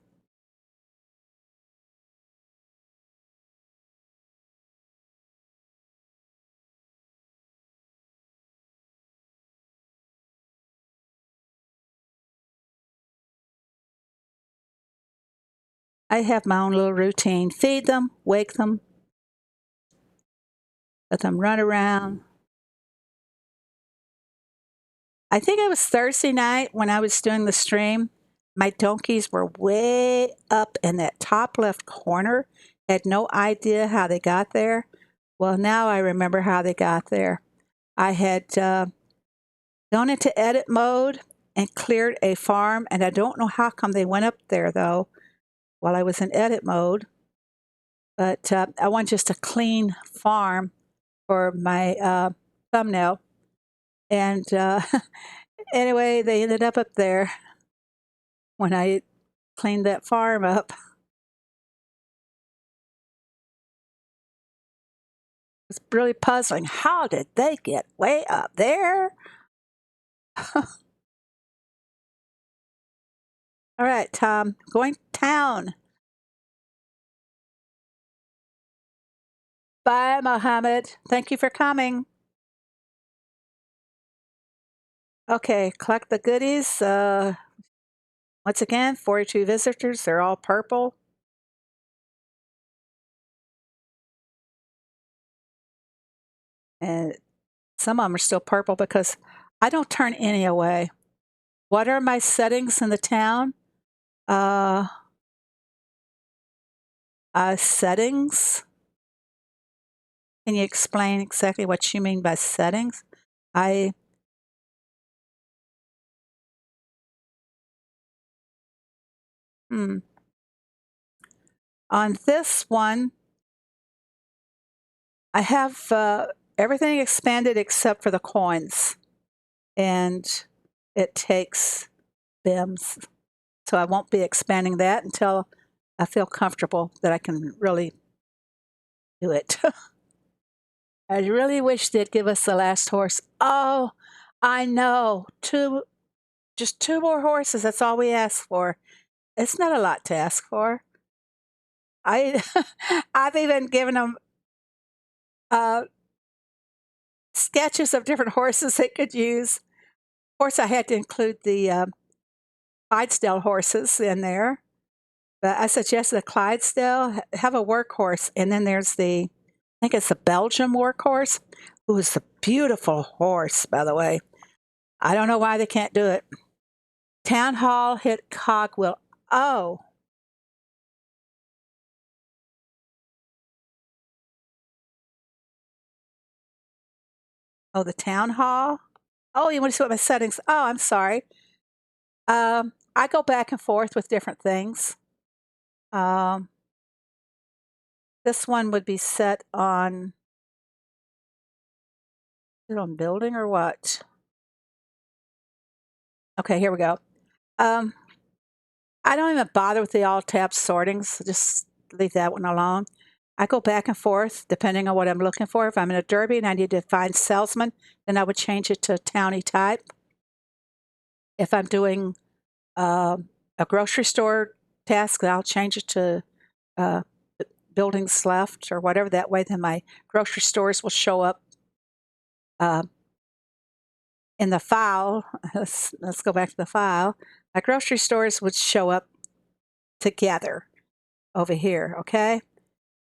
I have my own little routine. Feed them, wake them, let them run around. I think it was Thursday night when I was doing the stream. My donkeys were way up in that top left corner. Had no idea how they got there. Well, now I remember how they got there. I had gone into edit mode and cleared a farm, and I don't know how come they went up there, though, while I was in edit mode. But I want just a clean farm for my thumbnail. And anyway, they ended up there when I cleaned that farm up. It's really puzzling. How did they get way up there? All right, Tom, going town. Bye, Mohammed. Thank you for coming. Okay, collect the goodies. Once again, 42 visitors. They're all purple. And some of them are still purple because I don't turn any away. What are my settings in the town? Settings. Can you explain exactly what you mean by settings? On this one, I have everything expanded except for the coins, and it takes bems. So I won't be expanding that until I feel comfortable that I can really do it. I really wish they'd give us the last horse. Oh, I know. Just two more horses. That's all we ask for. It's not a lot to ask for. I, I've even given them sketches of different horses they could use. Of course, I had to include the Clydesdale horses in there. But I suggested a Clydesdale, have a workhorse, and then there's I think it's the Belgium workhorse, who is a beautiful horse, by the way. I don't know why they can't do it. Town hall hit cogwheel. Oh, oh, the town hall. Oh, you want to see what my settings? Oh, I'm sorry. I go back and forth with different things. Um, this one would be set on, is it on building or what? Okay, here we go. Um, I don't even bother with the all tab sortings. Just leave that one alone. I go back and forth depending on what I'm looking for. If I'm in a derby and I need to find salesman, then I would change it to towny type. If I'm doing a grocery store task, I'll change it to uh, buildings left or whatever. That way, then my grocery stores will show up uh, in the file. Let's go back to the file. My grocery stores would show up together over here. Okay.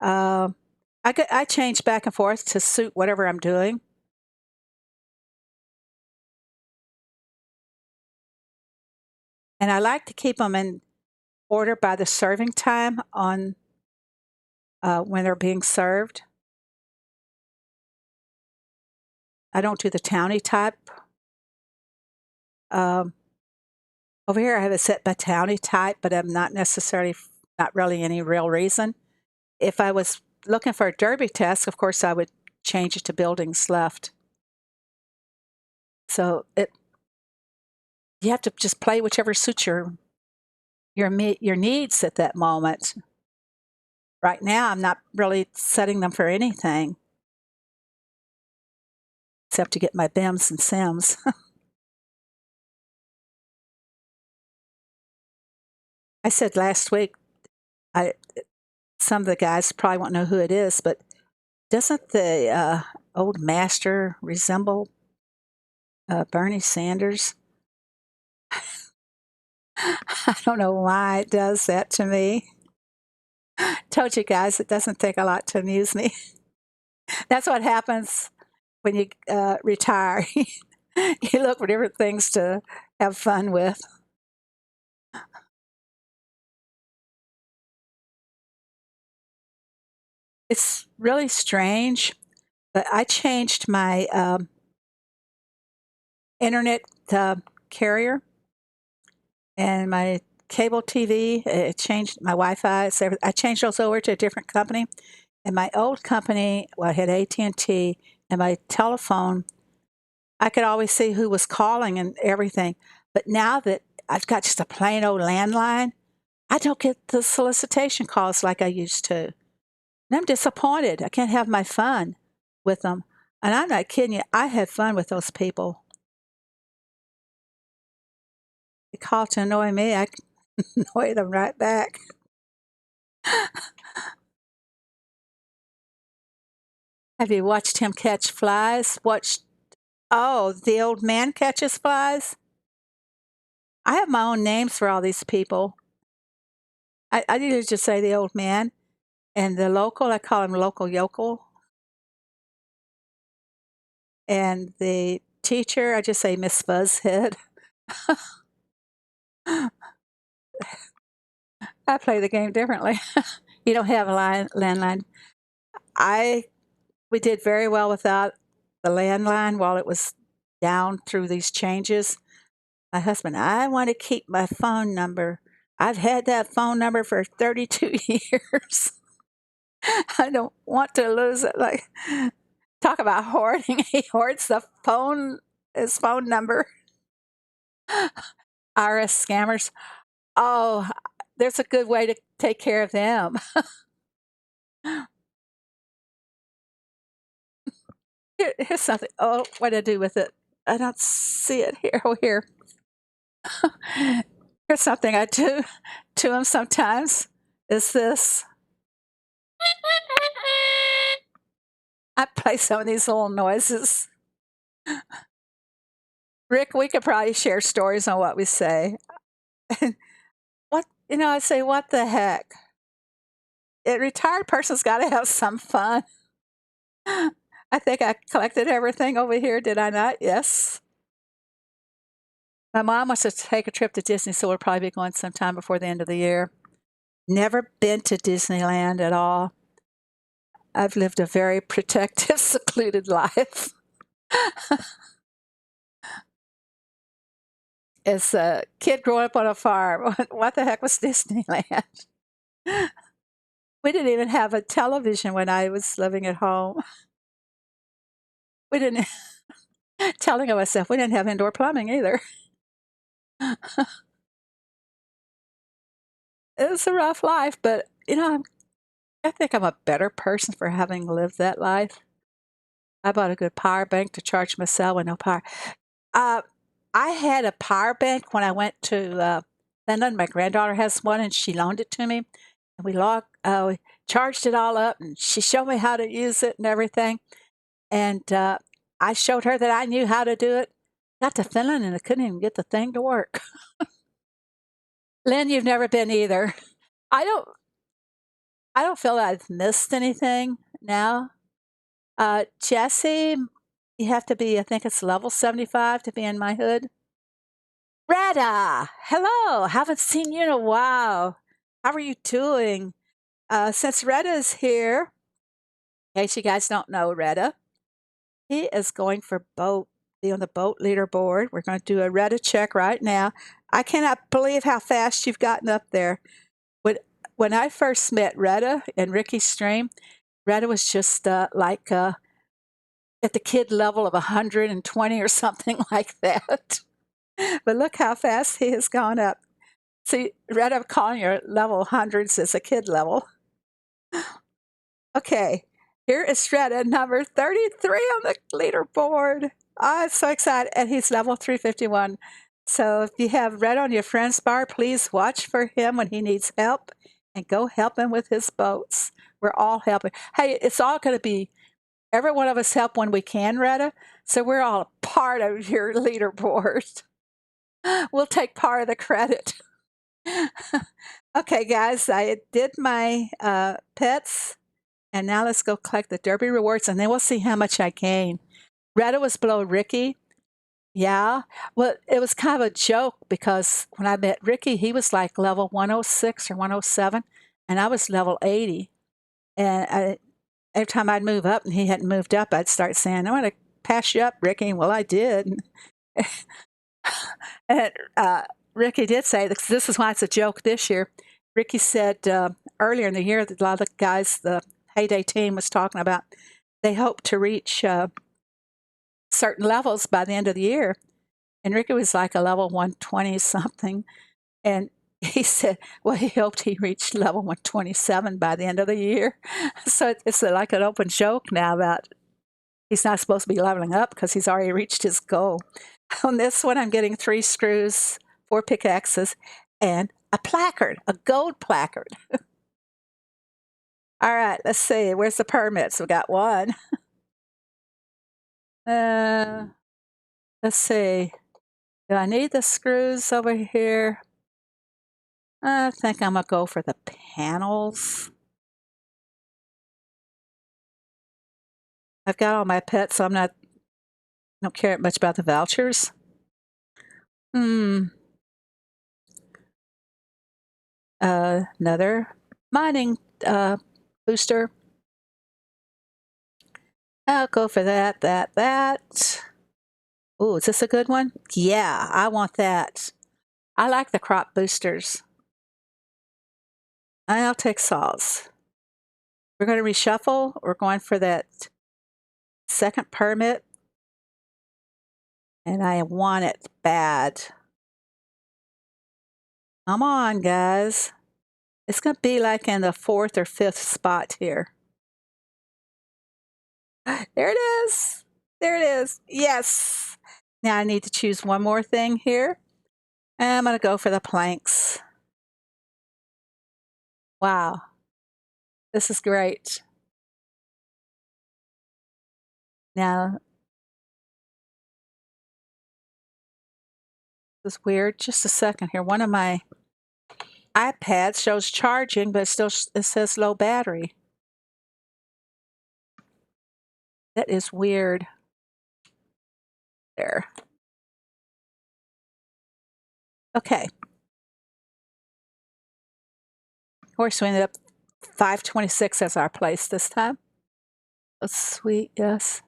Um, I change back and forth to suit whatever I'm doing. And I like to keep them in order by the serving time on when they're being served. I don't do the towny type. Um, over here, I have it set by towny type, but I'm not necessarily, not really any real reason. If I was looking for a derby test, of course, I would change it to buildings left. So you have to just play whichever suits your needs at that moment. Right now, I'm not really setting them for anything except to get my bems and sems. I said last week, I some of the guys probably won't know who it is, but doesn't the old master resemble Bernie Sanders? I don't know why it does that to me. Told you guys, it doesn't take a lot to amuse me. That's what happens when you retire. You look for different things to have fun with. It's really strange, but I changed my internet carrier and my cable TV. It changed my Wi-Fi. So I changed those over to a different company. And my old company, well, I had AT&T, and my telephone, I could always see who was calling and everything. But now that I've got just a plain old landline, I don't get the solicitation calls like I used to. And I'm disappointed. I can't have my fun with them. And I'm not kidding you. I had fun with those people. They call to annoy me. I annoy them right back. Have you watched him catch flies? Watched, oh, the old man catches flies? I have my own names for all these people. I usually just say the old man. And the local, I call him local yokel. And the teacher, I just say Miss Fuzzhead. I play the game differently. You don't have a landline. I We did very well without the landline while it was down through these changes. My husband, I want to keep my phone number. I've had that phone number for 32 years. I don't want to lose it. Like, talk about hoarding. He hoards his phone number. IRS scammers. Oh, there's a good way to take care of them. Here's something. Oh, what do I do with it? I don't see it here. Oh, here. Here's something I do to them sometimes. Is this? I play some of these little noises. Rick, we could probably share stories on what we say. What, I say, what the heck? A retired person's got to have some fun. I think I collected everything over here, did I not? Yes. My mom wants to take a trip to Disney, so we'll probably be going sometime before the end of the year. Never been to Disneyland at all. I've lived a very protective, secluded life. As a kid growing up on a farm, what the heck was Disneyland? We didn't even have a television when I was living at home. We didn't, telling of myself, we didn't have indoor plumbing either. It was a rough life, but I think I'm a better person for having lived that life. I bought a good power bank to charge my cell with no power. Uh, I had a power bank when I went to Finland. My granddaughter has one, and she loaned it to me. And we charged it all up, and she showed me how to use it and everything. And I showed her that I knew how to do it. Got to Finland, and I couldn't even get the thing to work. Lynn, you've never been either. I don't. I don't feel I've missed anything now. Jesse, you have to be. I think it's level 75 to be in my hood. Retta, hello. Haven't seen you in a while. How are you doing? Since Retta is here, in case you guys don't know Retta, he is going for be on the boat leaderboard. We're going to do a Retta check right now. I cannot believe how fast you've gotten up there. When, when I first met Retta and Ricky's stream, Retta was just at the kid level of 120 or something like that. But look how fast he has gone up. See, Red, I'm calling your level hundreds as a kid level. Okay, here is Shred at number 33 on the leaderboard. I'm so excited. And he's level 351. So if you have Red on your friends bar, please watch for him when he needs help and go help him with his boats. We're all helping. Hey, it's all going to be, every one of us help when we can, Retta. So we're all part of your leaderboard. We'll take part of the credit. Okay, guys, I did my pets, and now let's go collect the Derby rewards, and then we'll see how much I gain. Retta was below Ricky. Yeah. Well, it was kind of a joke because when I met Ricky, he was like level 106 or 107, and I was level 80. And every time I'd move up and he hadn't moved up, I'd start saying, I want to pass you up, Ricky. Well, I did. And Ricky did say, this is why it's a joke this year. Ricky said earlier in the year that a lot of the guys, the HAYDAY team was talking about, they hope to reach certain levels by the end of the year. And Ricky was like a level 120 something. And he said, well, he hoped he reached level 127 by the end of the year. So it's like an open joke now about he's not supposed to be leveling up because he's already reached his goal. On this one, I'm getting 3 screws, 4 pickaxes, and a placard, a gold placard. All right, let's see. Where's the permits? We got one. Let's see. Do I need the screws over here? I think I'm going to go for the panels. I've got all my pets, so don't care much about the vouchers. Another mining booster. I'll go for that. Oh, is this a good one? Yeah, I want that. I like the crop boosters. I'll take Saul's. We're going to reshuffle. We're going for that second permit. And I want it bad. Come on, guys. It's going to be like in the 4th or 5th spot here. There it is. There it is. Yes. Now I need to choose one more thing here. And I'm going to go for the planks. Wow. This is great. Now, this is weird. Just a second here. One of my iPads shows charging, but it says low battery. That is weird. There. Okay. Of course, we ended up 526 as our place this time. Oh, sweet, yes.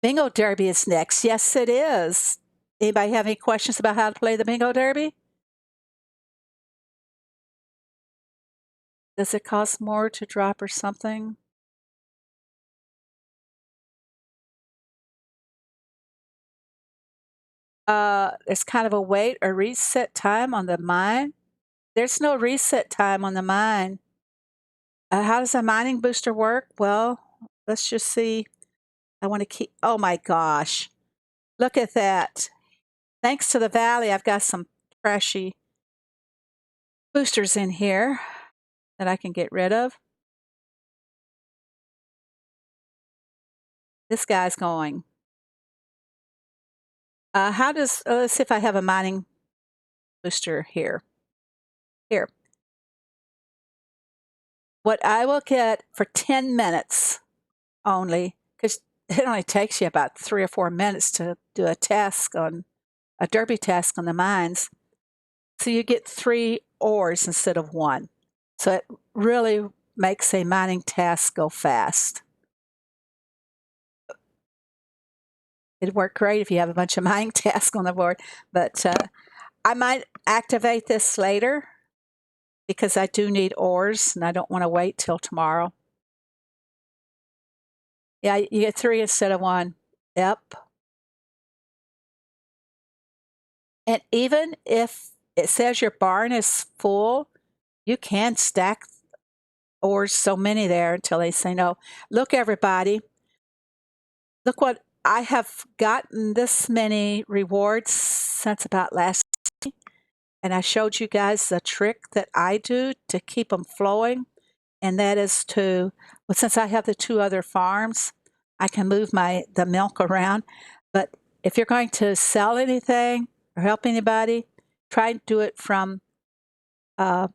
Bingo Derby is next. Yes, it is. Anybody have any questions about how to play the Bingo Derby? Does it cost more to drop or something? There's kind of a wait or reset time on the mine. There's no reset time on the mine. How does a mining booster work? Well, let's just see. I want to keep. Oh my gosh. Look at that. Thanks to the valley, I've got some trashy boosters in here that I can get rid of. This guy's going. Let's see if I have a mining booster here. Here. What I will get for 10 minutes only, because it only takes you about 3 or 4 minutes to do a derby task on the mines. So you get 3 ores instead of 1. So it really makes a mining task go fast. It'd work great if you have a bunch of mining tasks on the board, but I might activate this later because I do need ores and I don't want to wait till tomorrow. Yeah, you get 3 instead of 1. Yep. And even if it says your barn is full, you can stack ores so many there until they say no. Look, everybody, look what I have gotten this many rewards since about last week. And I showed you guys the trick that I do to keep them flowing. And that is well, since I have the 2 other farms, I can move the milk around. But if you're going to sell anything or help anybody, try and do it from uh,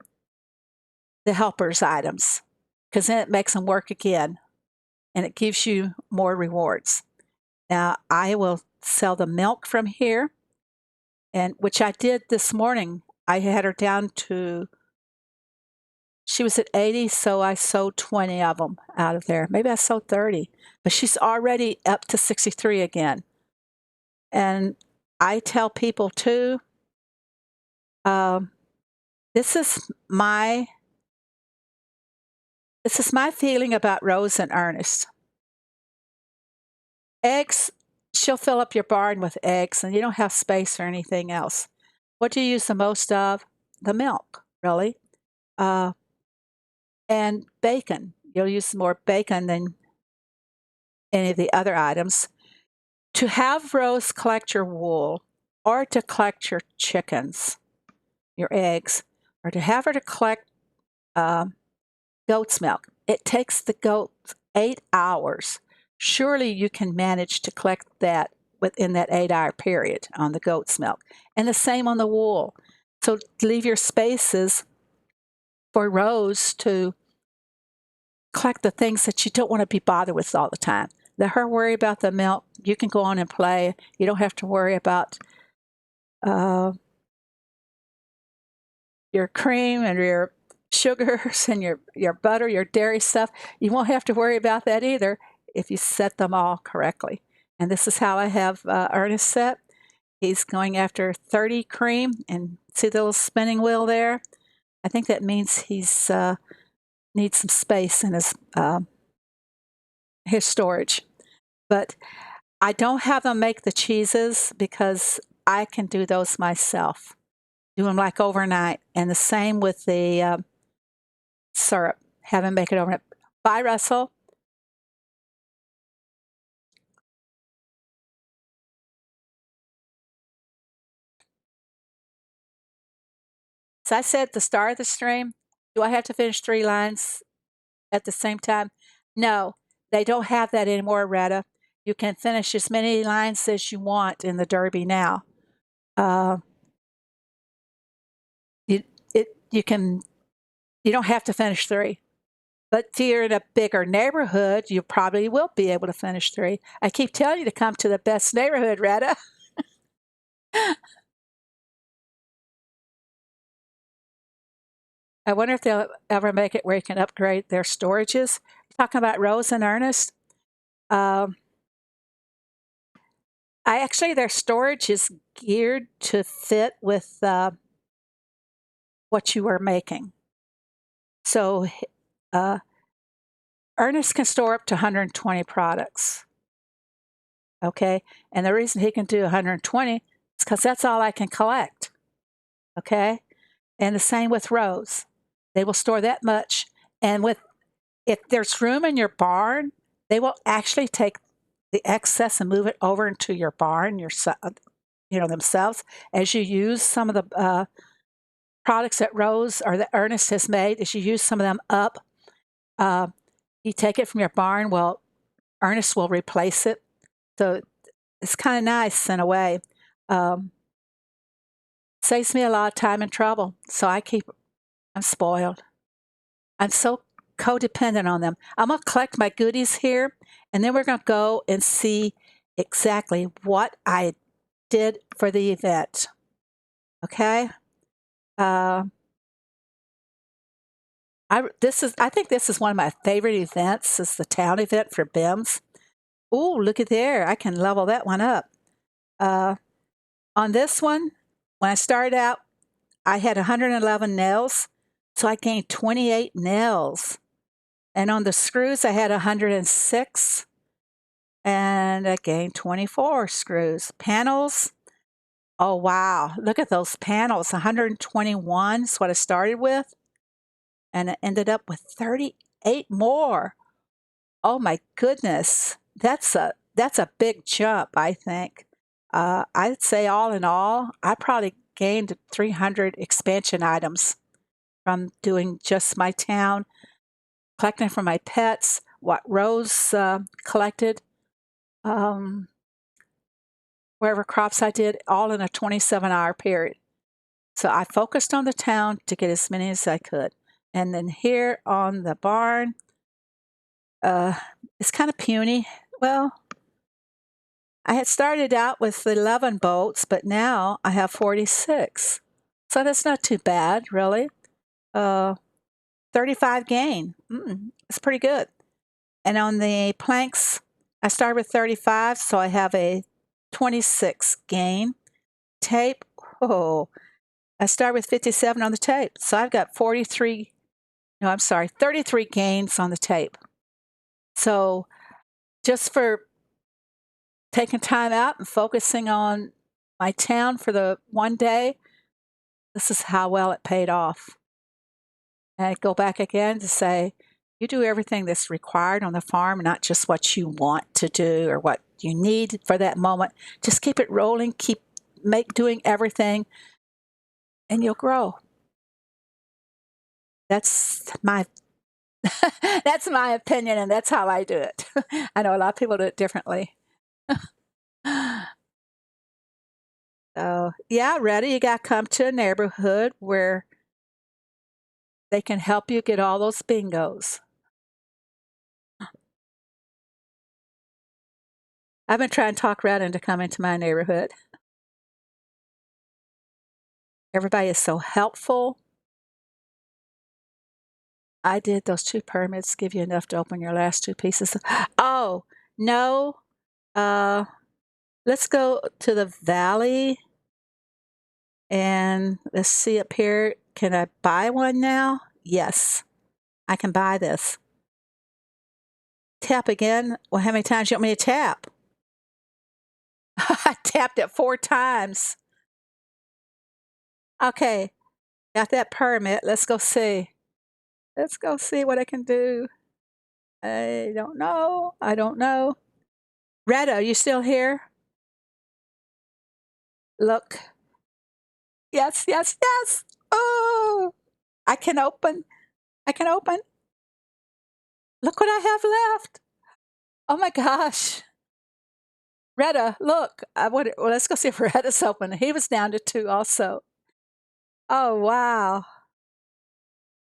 the helpers items, because then it makes them work again and it gives you more rewards. Now, I will sell the milk from here, and which I did this morning. I had her down to, she was at 80, so I sold 20 of them out of there. Maybe I sold 30, but she's already up to 63 again. And I tell people too, um, this is my feeling about Rose and Ernest. Eggs, she'll fill up your barn with eggs, and you don't have space or anything else. What do you use the most of? The milk, really. Uh, and bacon. You'll use more bacon than any of the other items. To have Rose collect your wool, or to collect your chickens, your eggs, or to have her to collect goat's milk, it takes the goats 8 hours. Surely you can manage to collect that within that 8-hour period on the goat's milk. And the same on the wool. So leave your spaces for Rose to collect the things that you don't want to be bothered with all the time. Let her worry about the milk. You can go on and play. You don't have to worry about uh, your cream and your sugars and your butter, your dairy stuff. You won't have to worry about that either if you set them all correctly. And this is how I have Ernest set. He's going after 30 cream, and see the little spinning wheel there? I think that means he's needs some space in his storage. But I don't have them make the cheeses because I can do those myself. Do them like overnight. And the same with the syrup. Have them make it overnight. Bye, Russell. So I said at the start of the stream, do I have to finish 3 lines at the same time? No, they don't have that anymore, Retta. You can finish as many lines as you want in the Derby now. Uh, you, you don't have to finish 3. But if you're in a bigger neighborhood, you probably will be able to finish 3. I keep telling you to come to the best neighborhood, Retta. I wonder if they'll ever make it where you can upgrade their storages. Talking about Rose and Ernest, um, I actually their storage is geared to fit with what you are making. So uh, Ernest can store up to 120 products. Okay, and the reason he can do 120 is because that's all I can collect. Okay, and the same with Rose. They will store that much, and with if there's room in your barn, they will actually take the excess and move it over into your barn, themselves. As you use some of the products that Rose or that Ernest has made, as you use some of them up, uh, you take it from your barn. Well, Ernest will replace it. So it's kind of nice in a way. Um, Saves me a lot of time and trouble. So I'm spoiled. I'm so codependent on them. I'm going to collect my goodies here, and then we're going to go and see exactly what I did for the event. Okay? Uh, I think this is one of my favorite events. Is the town event for bems. Oh, look at there! I can level that one up. Uh, on this one, when I started out, I had 111 nails, so I gained 28 nails. And on the screws, I had 106, and I gained 24 screws. Panels, oh wow, look at those panels. 121 is what I started with, and I ended up with 38 more. Oh my goodness, that's a big jump, I think. I'd say all in all, I probably gained 300 expansion items from doing just my town, collecting from my pets, what Rose collected, um, wherever crops I did, all in a 27-hour period. So I focused on the town to get as many as I could. And then here on the barn, uh, it's kind of puny. Well, I had started out with 11 bolts, but now I have 46. So that's not too bad, really. Uh, 35 gain. It's pretty good. And on the planks, I started with 35, so I have a 26 gain. Tape, oh, I start with 57 on the tape. So I've got 33 gains on the tape. So just for taking time out and focusing on my town for the one day, this is how well it paid off. And I go back again to say, you do everything that's required on the farm, not just what you want to do or what you need for that moment. Just keep it rolling, doing everything, and you'll grow. That's my that's my opinion, and that's how I do it. I know a lot of people do it differently. So yeah, ready. You got to come to a neighborhood where they can help you get all those bingos. I've been trying to talk Red into coming to my neighborhood. Everybody is so helpful. I did those 2 permits give you enough to open your last 2 pieces. Oh, no. Uh, let's go to the valley and let's see up here. Can I buy one now? Yes, I can buy this. Tap again. Well, how many times do you want me to tap? I tapped it 4 times. Okay, got that permit. Let's go see. Let's go see what I can do. I don't know. I don't know. Retta, you still here? Look. Yes, yes, yes. Oh, I can open. I can open. Look what I have left. Oh my gosh. Retta, look. Well, let's go see if Retta's open. He was down to 2 also. Oh, wow.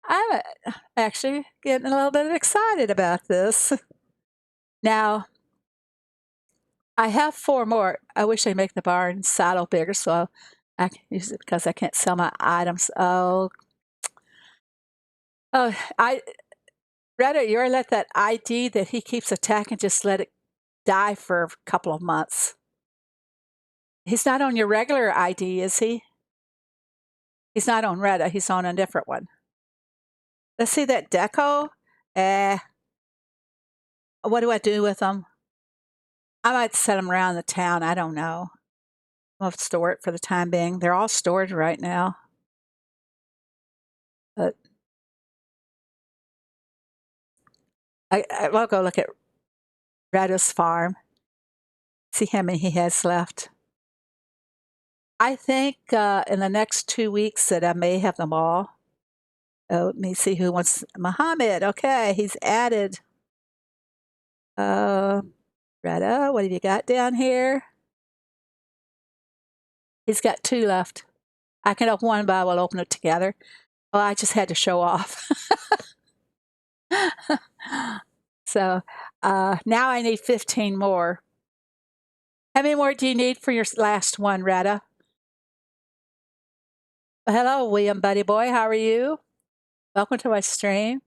I'm actually getting a little bit excited about this. Now, I have 4 more. I wish they make the barn saddle bigger so I can use it because I can't sell my items. Oh, Oh, I Reddit, you're let that ID that he keeps attacking just let it die for a couple of months. He's not on your regular ID, is he? He's not on Reddit. He's on a different one. Let's see that deco. Eh, what do I do with them? I might set them around the town. I don't know. I'll have to store it for the time being. They're all stored right now. But I'll go look at Reddit's farm, see how many he has left. I think in the next 2 weeks that I may have them all. Oh, let me see who wants Muhammad. Okay, he's added. Uh, Retta, what have you got down here? He's got 2 left. I can open one, but we'll open it together. Well, I just had to show off. So now I need 15 more. How many more do you need for your last one, Retta? Well, hello, William Buddy Boy. How are you? Welcome to my stream.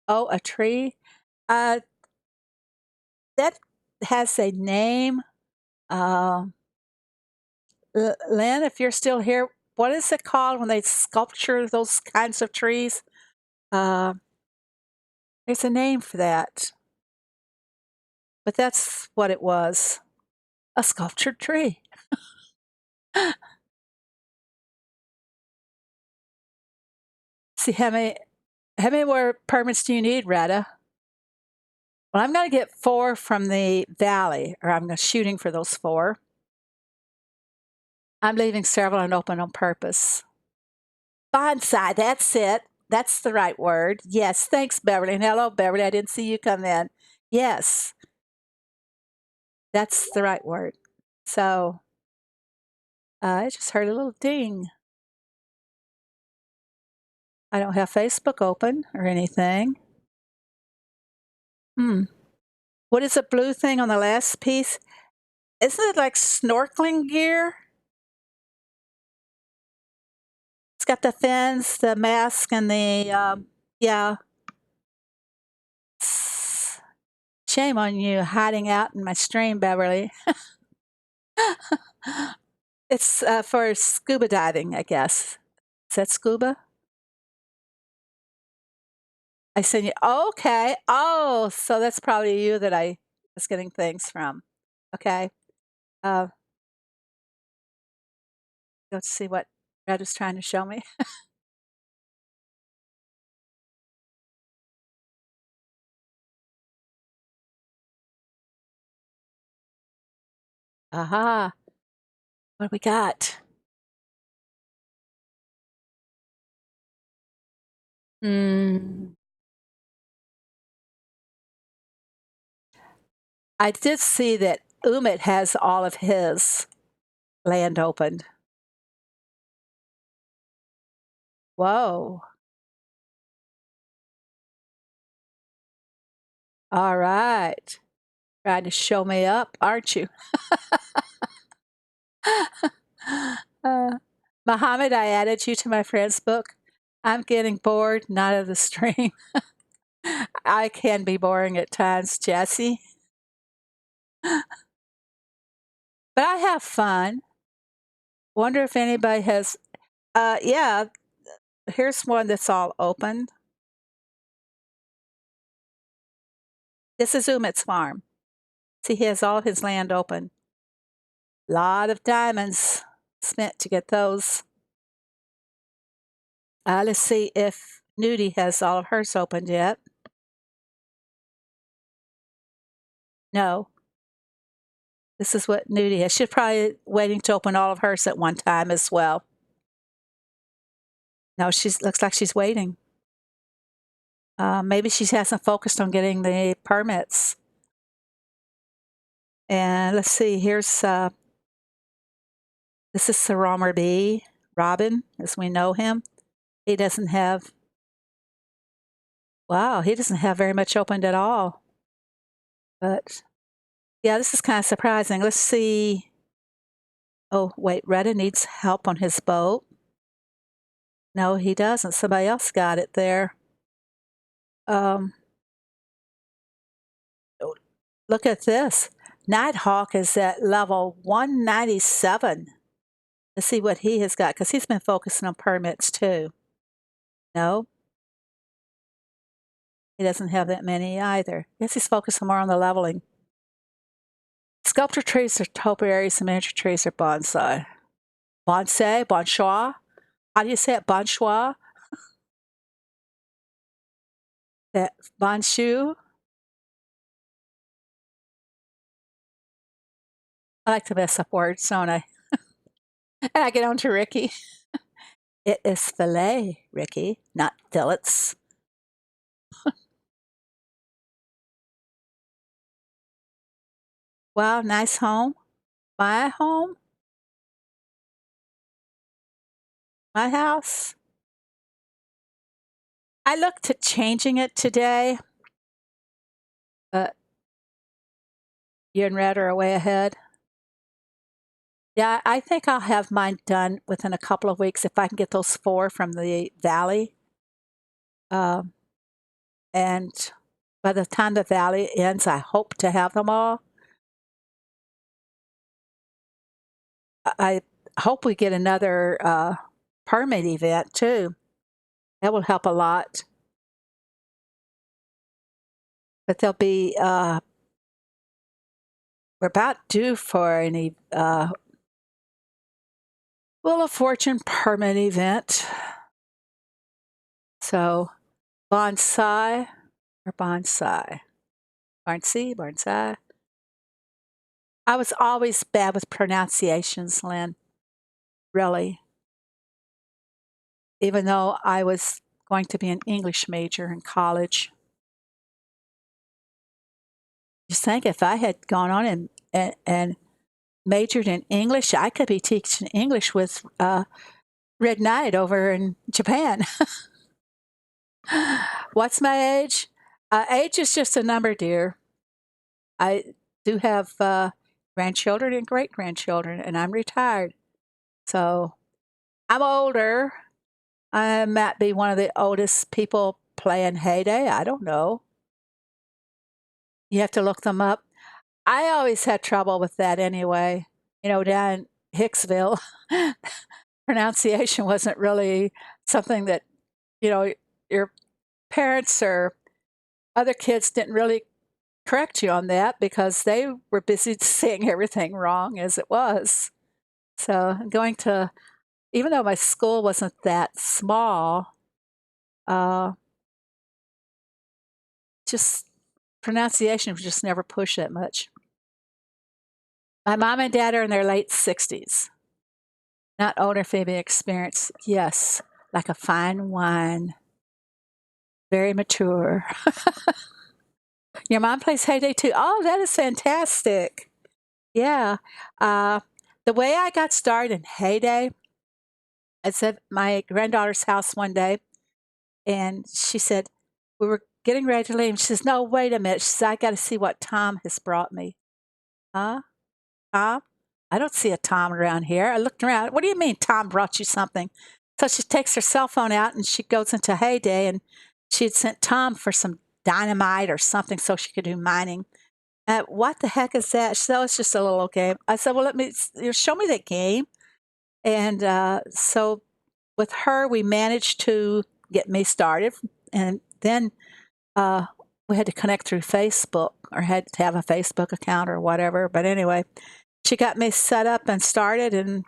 Oh, a tree. Uh, that has a name. Lynn, if you're still here, what is it called when they sculpture those kinds of trees? Uh, there's a name for that, but that's what it was, a sculptured tree. See, how many more permits do you need, Retta? Well, I'm going to get 4 from the valley, or I'm shooting for those 4. I'm leaving several unopened on purpose. Bonsai, that's it. That's the right word. Yes, thanks, Beverly. And hello, Beverly. I didn't see you come in. Yes, that's the right word. So I just heard a little ding. I don't have Facebook open or anything. What is the blue thing on the last piece? Isn't it like snorkeling gear? It's got the fins, the mask, and the, yeah. Shame on you hiding out in my stream, Beverly. It's for scuba diving, I guess. Is that scuba? I sent you. Okay. Oh, so that's probably you that I was getting things from. Okay. Uh, let's see what Red was trying to show me. Aha. What do we got? Hmm. I did see that Umit has all of his land opened. Whoa. All right. Trying to show me up, aren't you? Mohammed, I added you to my friends book. I'm getting bored, not of the stream. I can be boring at times, Jesse, but I have fun. Wonder if anybody has. Yeah, here's one that's all open. This is Umit's farm. See, he has all of his land open. Lot of diamonds spent to get those. Let's see if Nudie has all of hers opened yet. No. This is what Nudie has. She's probably waiting to open all of hers at one time as well. No, looks like she's waiting. Maybe she hasn't focused on getting the permits. And let's see, here's this is Saramar B. Robin, as we know him. He doesn't have, wow, he doesn't have very much opened at all. But yeah, this is kind of surprising. Let's see. Oh, wait, Retta needs help on his boat. No, he doesn't. Somebody else got it there. Um, Look at this. Nighthawk is at level 197. Let's see what he has got because he's been focusing on permits too. No, he doesn't have that many either. Guess he's focusing more on the leveling. Sculpture trees are topiaries and miniature trees are bonsai. Bonsai, bonsoir. How do you say it? Bonsoir? That bonshu. I like to mess up words, don't I? And I get on to Ricky. It is filet, Ricky, not fillets. Wow, nice home. My home, my house. I looked at changing it today, but you and Red are way ahead. Yeah, I think I'll have mine done within a couple of weeks if I can get those 4 from the valley. Um, and by the time the valley ends, I hope to have them all. I hope we get another permit event too. That will help a lot. But there'll be we're about due for any Wheel of Fortune permit event. So bonsai or bonsai, bonsai. I was always bad with pronunciations, Lynn. Really, even though I was going to be an English major in college. Just think if I had gone on and majored in English, I could be teaching English with Red Knight over in Japan. What's my age? Age is just a number, dear. I do have grandchildren and great grandchildren, and I'm retired. So I'm older. I might be one of the oldest people playing Heyday. I don't know. You have to look them up. I always had trouble with that anyway. You know, down in Hicksville, pronunciation wasn't really something that, you know, your parents or other kids didn't really correct you on that because they were busy saying everything wrong as it was. So going to, even though my school wasn't that small, uh, just pronunciation was just never pushed that much. My mom and dad are in their late 60s. Not older, Phoebe experience. Yes, like a fine wine, very mature. Your mom plays Heyday too. Oh, that is fantastic. Yeah. Uh, the way I got started in Heyday, I was at my granddaughter's house one day, and she said, we were getting ready to leave. She says, no, wait a minute. She says, I got to see what Tom has brought me. Huh? Tom? I don't see a Tom around here. I looked around. What do you mean Tom brought you something? So she takes her cell phone out and she goes into Heyday, and she had sent Tom for some dynamite or something so she could do mining. What the heck is that? She said, oh, it's just a little game. I said, well, let me show me that game. And so with her, we managed to get me started. And then we had to connect through Facebook or had to have a Facebook account or whatever. But anyway, she got me set up and started, and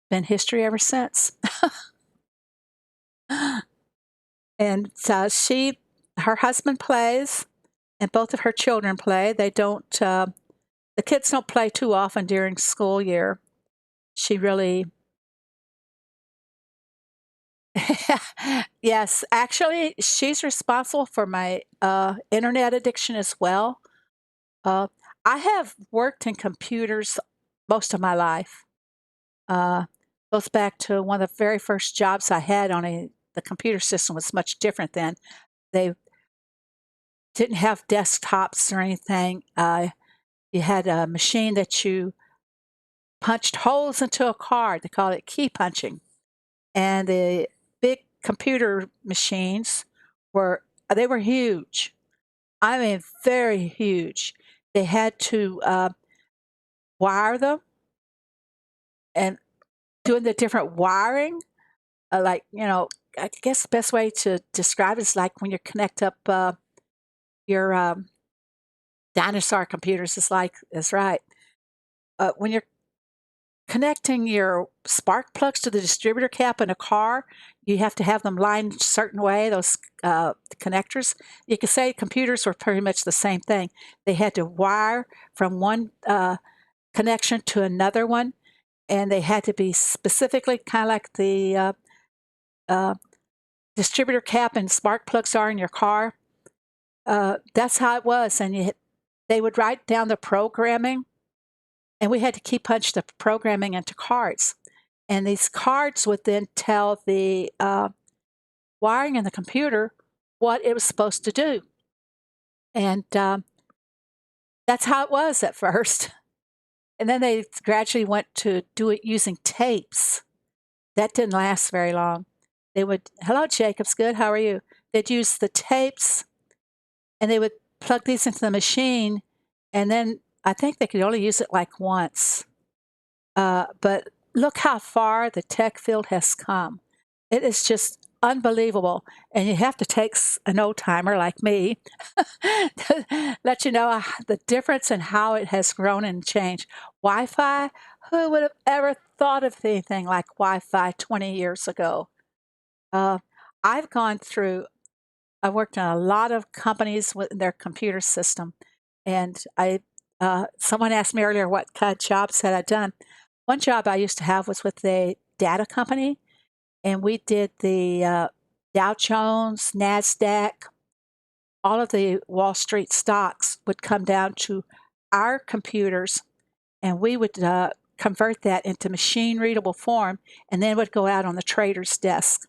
been history ever since. And so her husband plays, and both of her children play. They don't, the kids don't play too often during school year. She really, yes, actually, she's responsible for my internet addiction as well. Uh, I have worked in computers most of my life. Uh, Goes back to one of the very first jobs I had on the computer system was much different then. They didn't have desktops or anything. You had a machine that you punched holes into a card. They call it key punching. And the big computer machines were they were huge. I mean, very huge. They had to wire them, and doing the different wiring, like, I guess the best way to describe it is like when you connect up your dinosaur computers, is like, that's right. When you're connecting your spark plugs to the distributor cap in a car, you have to have them lined a certain way, those connectors. You could say computers were pretty much the same thing. They had to wire from one connection to another one, and they had to be specifically kind of like the uh, distributor cap and spark plugs are in your car. That's how it was. And they would write down the programming, and we had to key punch the programming into cards. And these cards would then tell the wiring in the computer what it was supposed to do. And that's how it was at first. And then they gradually went to do it using tapes. That didn't last very long. They would, hello, Jacobs, good, how are you? They'd use the tapes, and they would plug these into the machine, and then I think they could only use it like once. But look how far the tech field has come. It is just unbelievable. And you have to take an old timer like me to let you know the difference in how it has grown and changed. Wi Fi, who would have ever thought of anything like Wi Fi 20 years ago? Uh, I've gone through, I worked in a lot of companies with their computer system. And someone asked me earlier what kind of jobs had I done. One job I used to have was with a data company, and we did the Dow Jones, NASDAQ, all of the Wall Street stocks would come down to our computers, and we would convert that into machine readable form, and then it would go out on the trader's desk.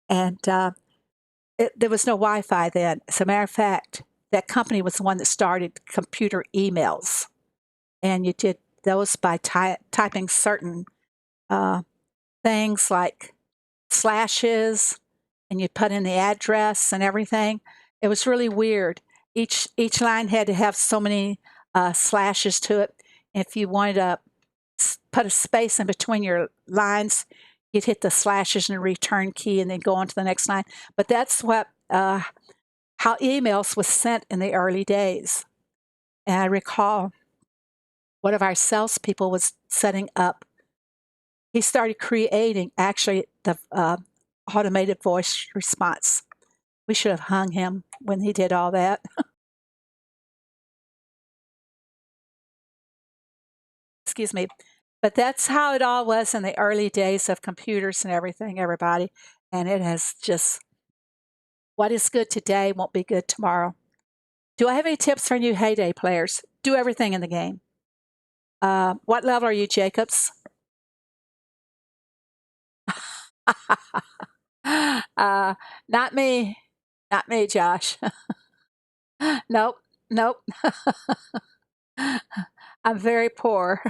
And there was no Wi Fi then. As a matter of fact, that company was the one that started computer emails. And you did those by typing certain things like slashes, and you put in the address and everything. It was really weird. Each line had to have so many slashes to it. If you wanted to put a space in between your lines, you'd hit the slashes and return key, and then go on to the next line. But that's what how emails was sent in the early days. And I recall one of our salespeople was setting up. He started creating actually the automated voice response. We should have hung him when he did all that. Excuse me. But that's how it all was in the early days of computers and everything, everybody. And it has just, what is good today won't be good tomorrow. Do I have any tips for new Heyday players? Do everything in the game. What level are you, Jacobs? Not me. Not me, Josh. Nope. Nope. I'm very poor.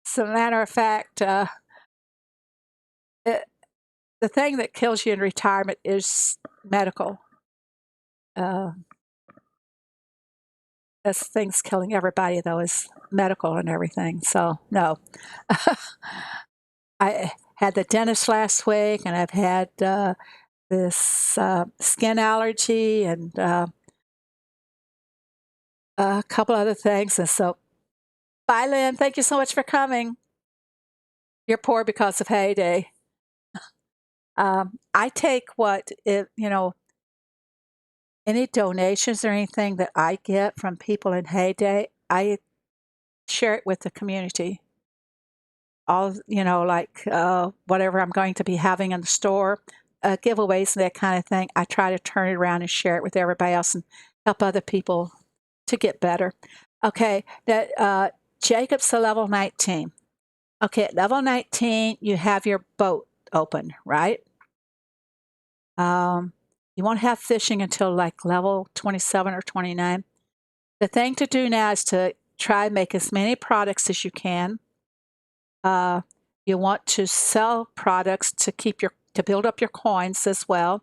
As a matter of fact, it, the thing that kills you in retirement is medical. That's things killing everybody, though, is medical and everything. So, no. I had the dentist last week, and I've had this skin allergy and a couple other things. And so, bye, Lynn. Thank you so much for coming. You're poor because of Heyday. I take any donations or anything that I get from people in Heyday, I share it with the community. All, like whatever I'm going to be having in the store, giveaways and that kind of thing, I try to turn it around and share it with everybody else and help other people to get better. Okay, that Jacob's a level 19. Okay, at level 19, you have your boat open, right? You won't have fishing until like level 27 or 29. The thing to do now is to try and make as many products as you can. You want to sell products to build up your coins as well.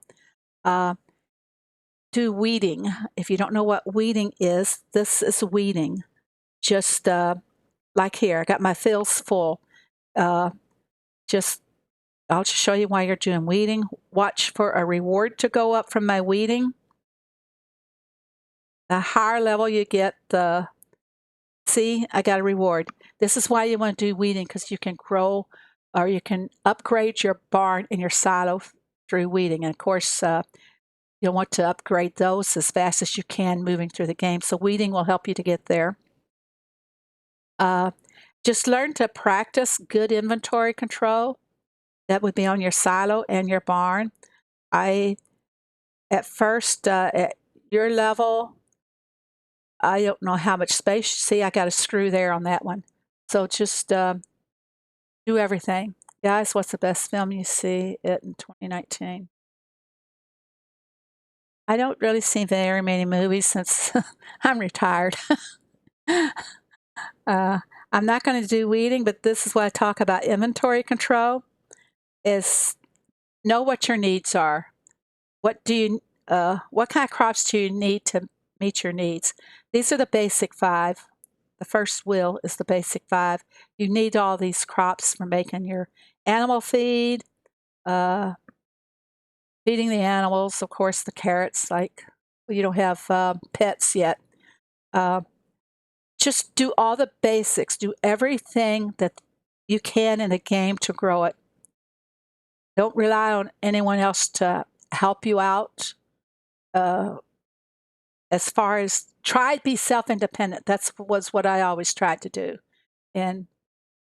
do weeding. If you don't know what weeding is, this is weeding. Just like here, I got my fields full. Uh, just I'll just show you why you're doing weeding. Watch for a reward to go up from my weeding. The higher level you get, the see, I got a reward. This is why you want to do weeding, because you can grow or you can upgrade your barn and your silo through weeding. And of course, you'll want to upgrade those as fast as you can moving through the game. So weeding will help you to get there. Just learn to practice good inventory control. That would be on your silo and your barn. At first, at your level, I don't know how much space. See, I got a screw there on that one. So just do everything. Guys, what's the best film you see it in 2019? I don't really see very many movies since I'm retired. I'm not going to do weeding, but this is what I talk about inventory control, is know what your needs are. What kind of crops do you need to meet your needs? These are the basic 5. The first wheel is the basic 5. You need all these crops for making your animal feed, feeding the animals, of course, the carrots, like you don't have pets yet. Just do all the basics. Do everything that you can in the game to grow it. Don't rely on anyone else to help you out. As far as try to be self-independent. Was what I always tried to do. And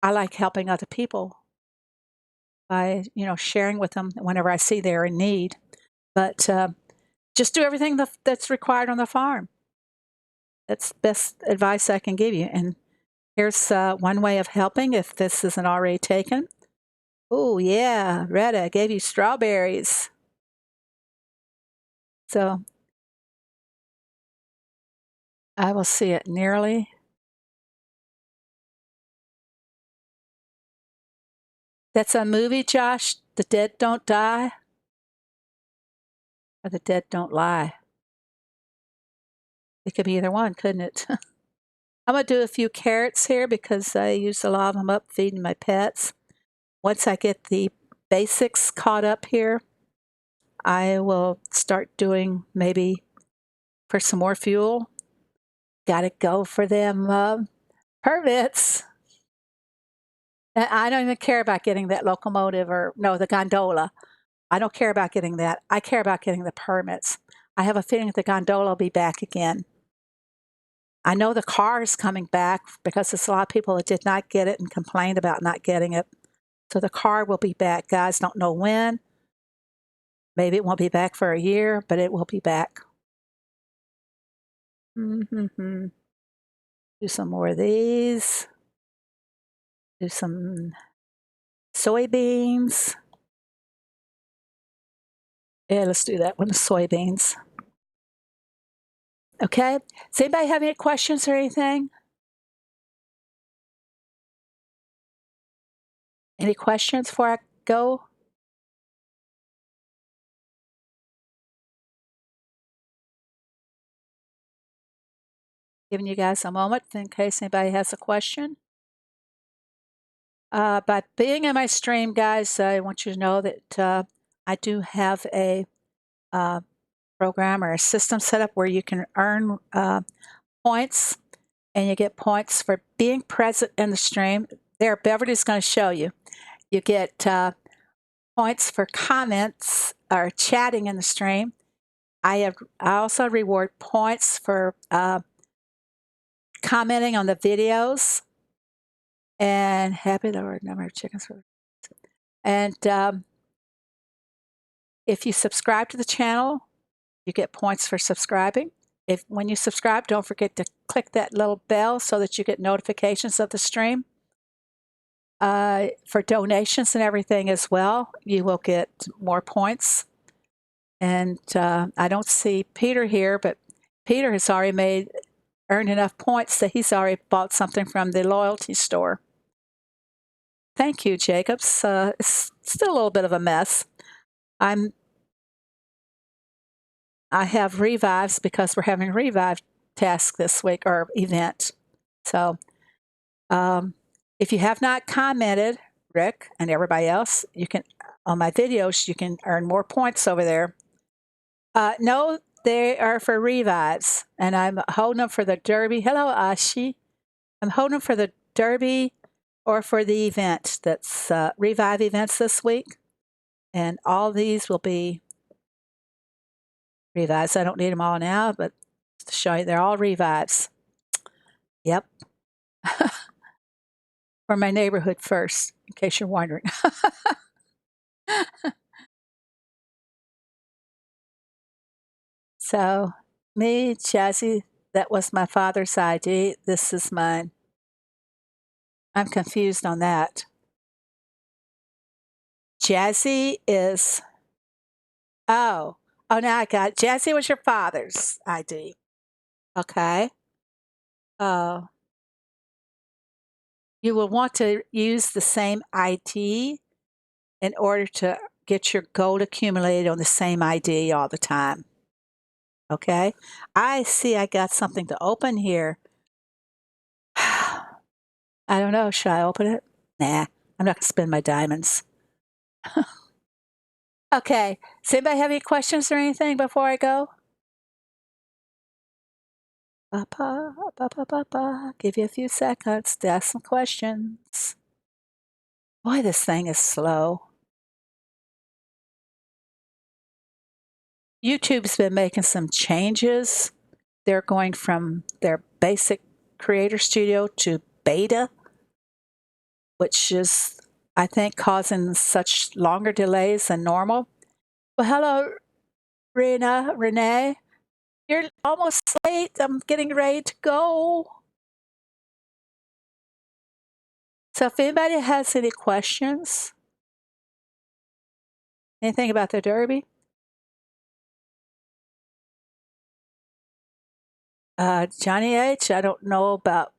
I like helping other people by, sharing with them whenever I see they're in need. But just do everything that's required on the farm. That's the best advice I can give you. And here's one way of helping if this isn't already taken. Oh, yeah, Retta gave you strawberries. So I will see it nearly. That's a movie, Josh. The Dead Don't Die, or The Dead Don't Lie. It could be either one, couldn't it? I'm going to do a few carrots here because I use a lot of them up feeding my pets. Once I get the basics caught up here, I will start doing maybe for some more fuel. Got to go for them permits. I don't even care about getting that locomotive the gondola. I don't care about getting that. I care about getting the permits. I have a feeling that the gondola will be back again. I know the car is coming back because there's a lot of people that did not get it and complained about not getting it. So the car will be back, guys. Don't know when. Maybe it won't be back for a year, but it will be back. Do some more of these. Do some soybeans. Yeah, let's do that one, the soybeans. Okay. Does anybody have any questions or anything? Any questions before I go? Giving you guys a moment in case anybody has a question. By being in my stream, guys, I want you to know that I do have a program or a system set up where you can earn points, and you get points for being present in the stream. There, Beverly's going to show you. You get points for comments or chatting in the stream. I also reward points for commenting on the videos. And happy the number of chickens. And if you subscribe to the channel, you get points for subscribing. When you subscribe, don't forget to click that little bell so that you get notifications of the stream. For donations and everything as well, you will get more points. And I don't see Peter here, but Peter has already earned enough points that he's already bought something from the loyalty store. Thank you, Jacobs. It's still a little bit of a mess. I'm I have revives because we're having a revive task this week or event. So if you have not commented, Rick and everybody else, you can on my videos, you can earn more points over there. No, they are for revives, and I'm holding them for the derby. Hello, Ashi. I'm holding them for the derby or for the event that's revive events this week. And all these will be revives. I don't need them all now, but to show you, they're all revives. Yep. For my neighborhood first, in case you're wondering. So, me, Jazzy, that was my father's ID. This is mine. I'm confused on that. Jazzy is, oh, now I got it. Jazzy was your father's ID. Okay. Uh, you will want to use the same ID in order to get your gold accumulated on the same ID all the time. Okay. I see I got something to open here. I don't know. Should I open it? Nah, I'm not going to spend my diamonds. Okay. Does anybody have any questions or anything before I go? Give you a few seconds to ask some questions. Boy, this thing is slow. YouTube's been making some changes. They're going from their basic creator studio to beta, which is, I think, causing such longer delays than normal. Well, hello, Renee. You're almost late. I'm getting ready to go. So if anybody has any questions, anything about the Derby, Johnny H., I don't know about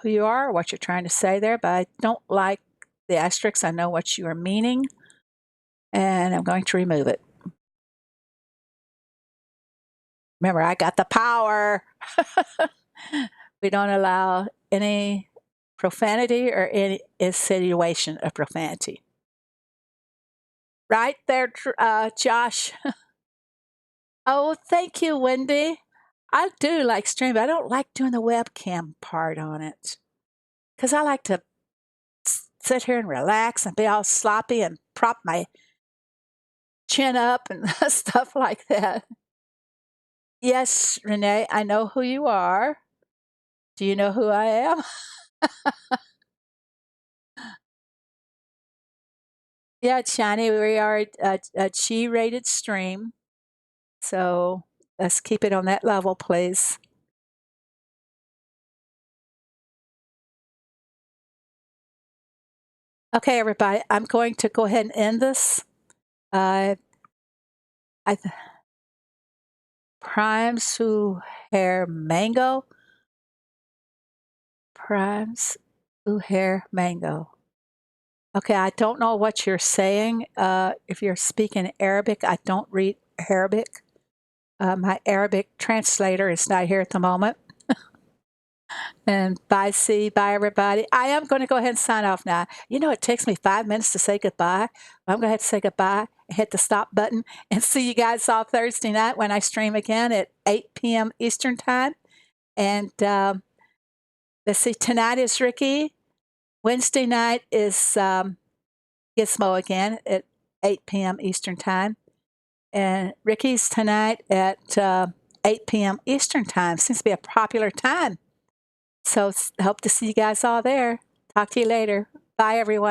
who you are or what you're trying to say there, but I don't like the asterisk. I know what you are meaning, and I'm going to remove it. Remember, I got the power. We don't allow any profanity or any insinuation of profanity. Right there, Josh. Oh, thank you, Wendy. I do like streaming, but I don't like doing the webcam part on it because I like to sit here and relax and be all sloppy and prop my chin up and stuff like that. Yes, Renee, I know who you are. Do you know who I am? Yeah, Shani, we are a G-rated stream, so let's keep it on that level, please. Okay, everybody, I'm going to go ahead and end this. Primes who hair mango. Primes who hair mango. Okay, I don't know what you're saying. If you're speaking Arabic, I don't read Arabic. My Arabic translator is not here at the moment. And bye, C. Bye, everybody. I am going to go ahead and sign off now. You know, it takes me 5 minutes to say goodbye. I'm going to have to say goodbye and hit the stop button and see you guys all Thursday night when I stream again at 8 p.m. Eastern Time. And let's see, tonight is Ricky. Wednesday night is Gizmo again at 8 p.m. Eastern Time. And Ricky's tonight at 8 p.m. Eastern Time. Seems to be a popular time. So hope to see you guys all there. Talk to you later. Bye, everyone.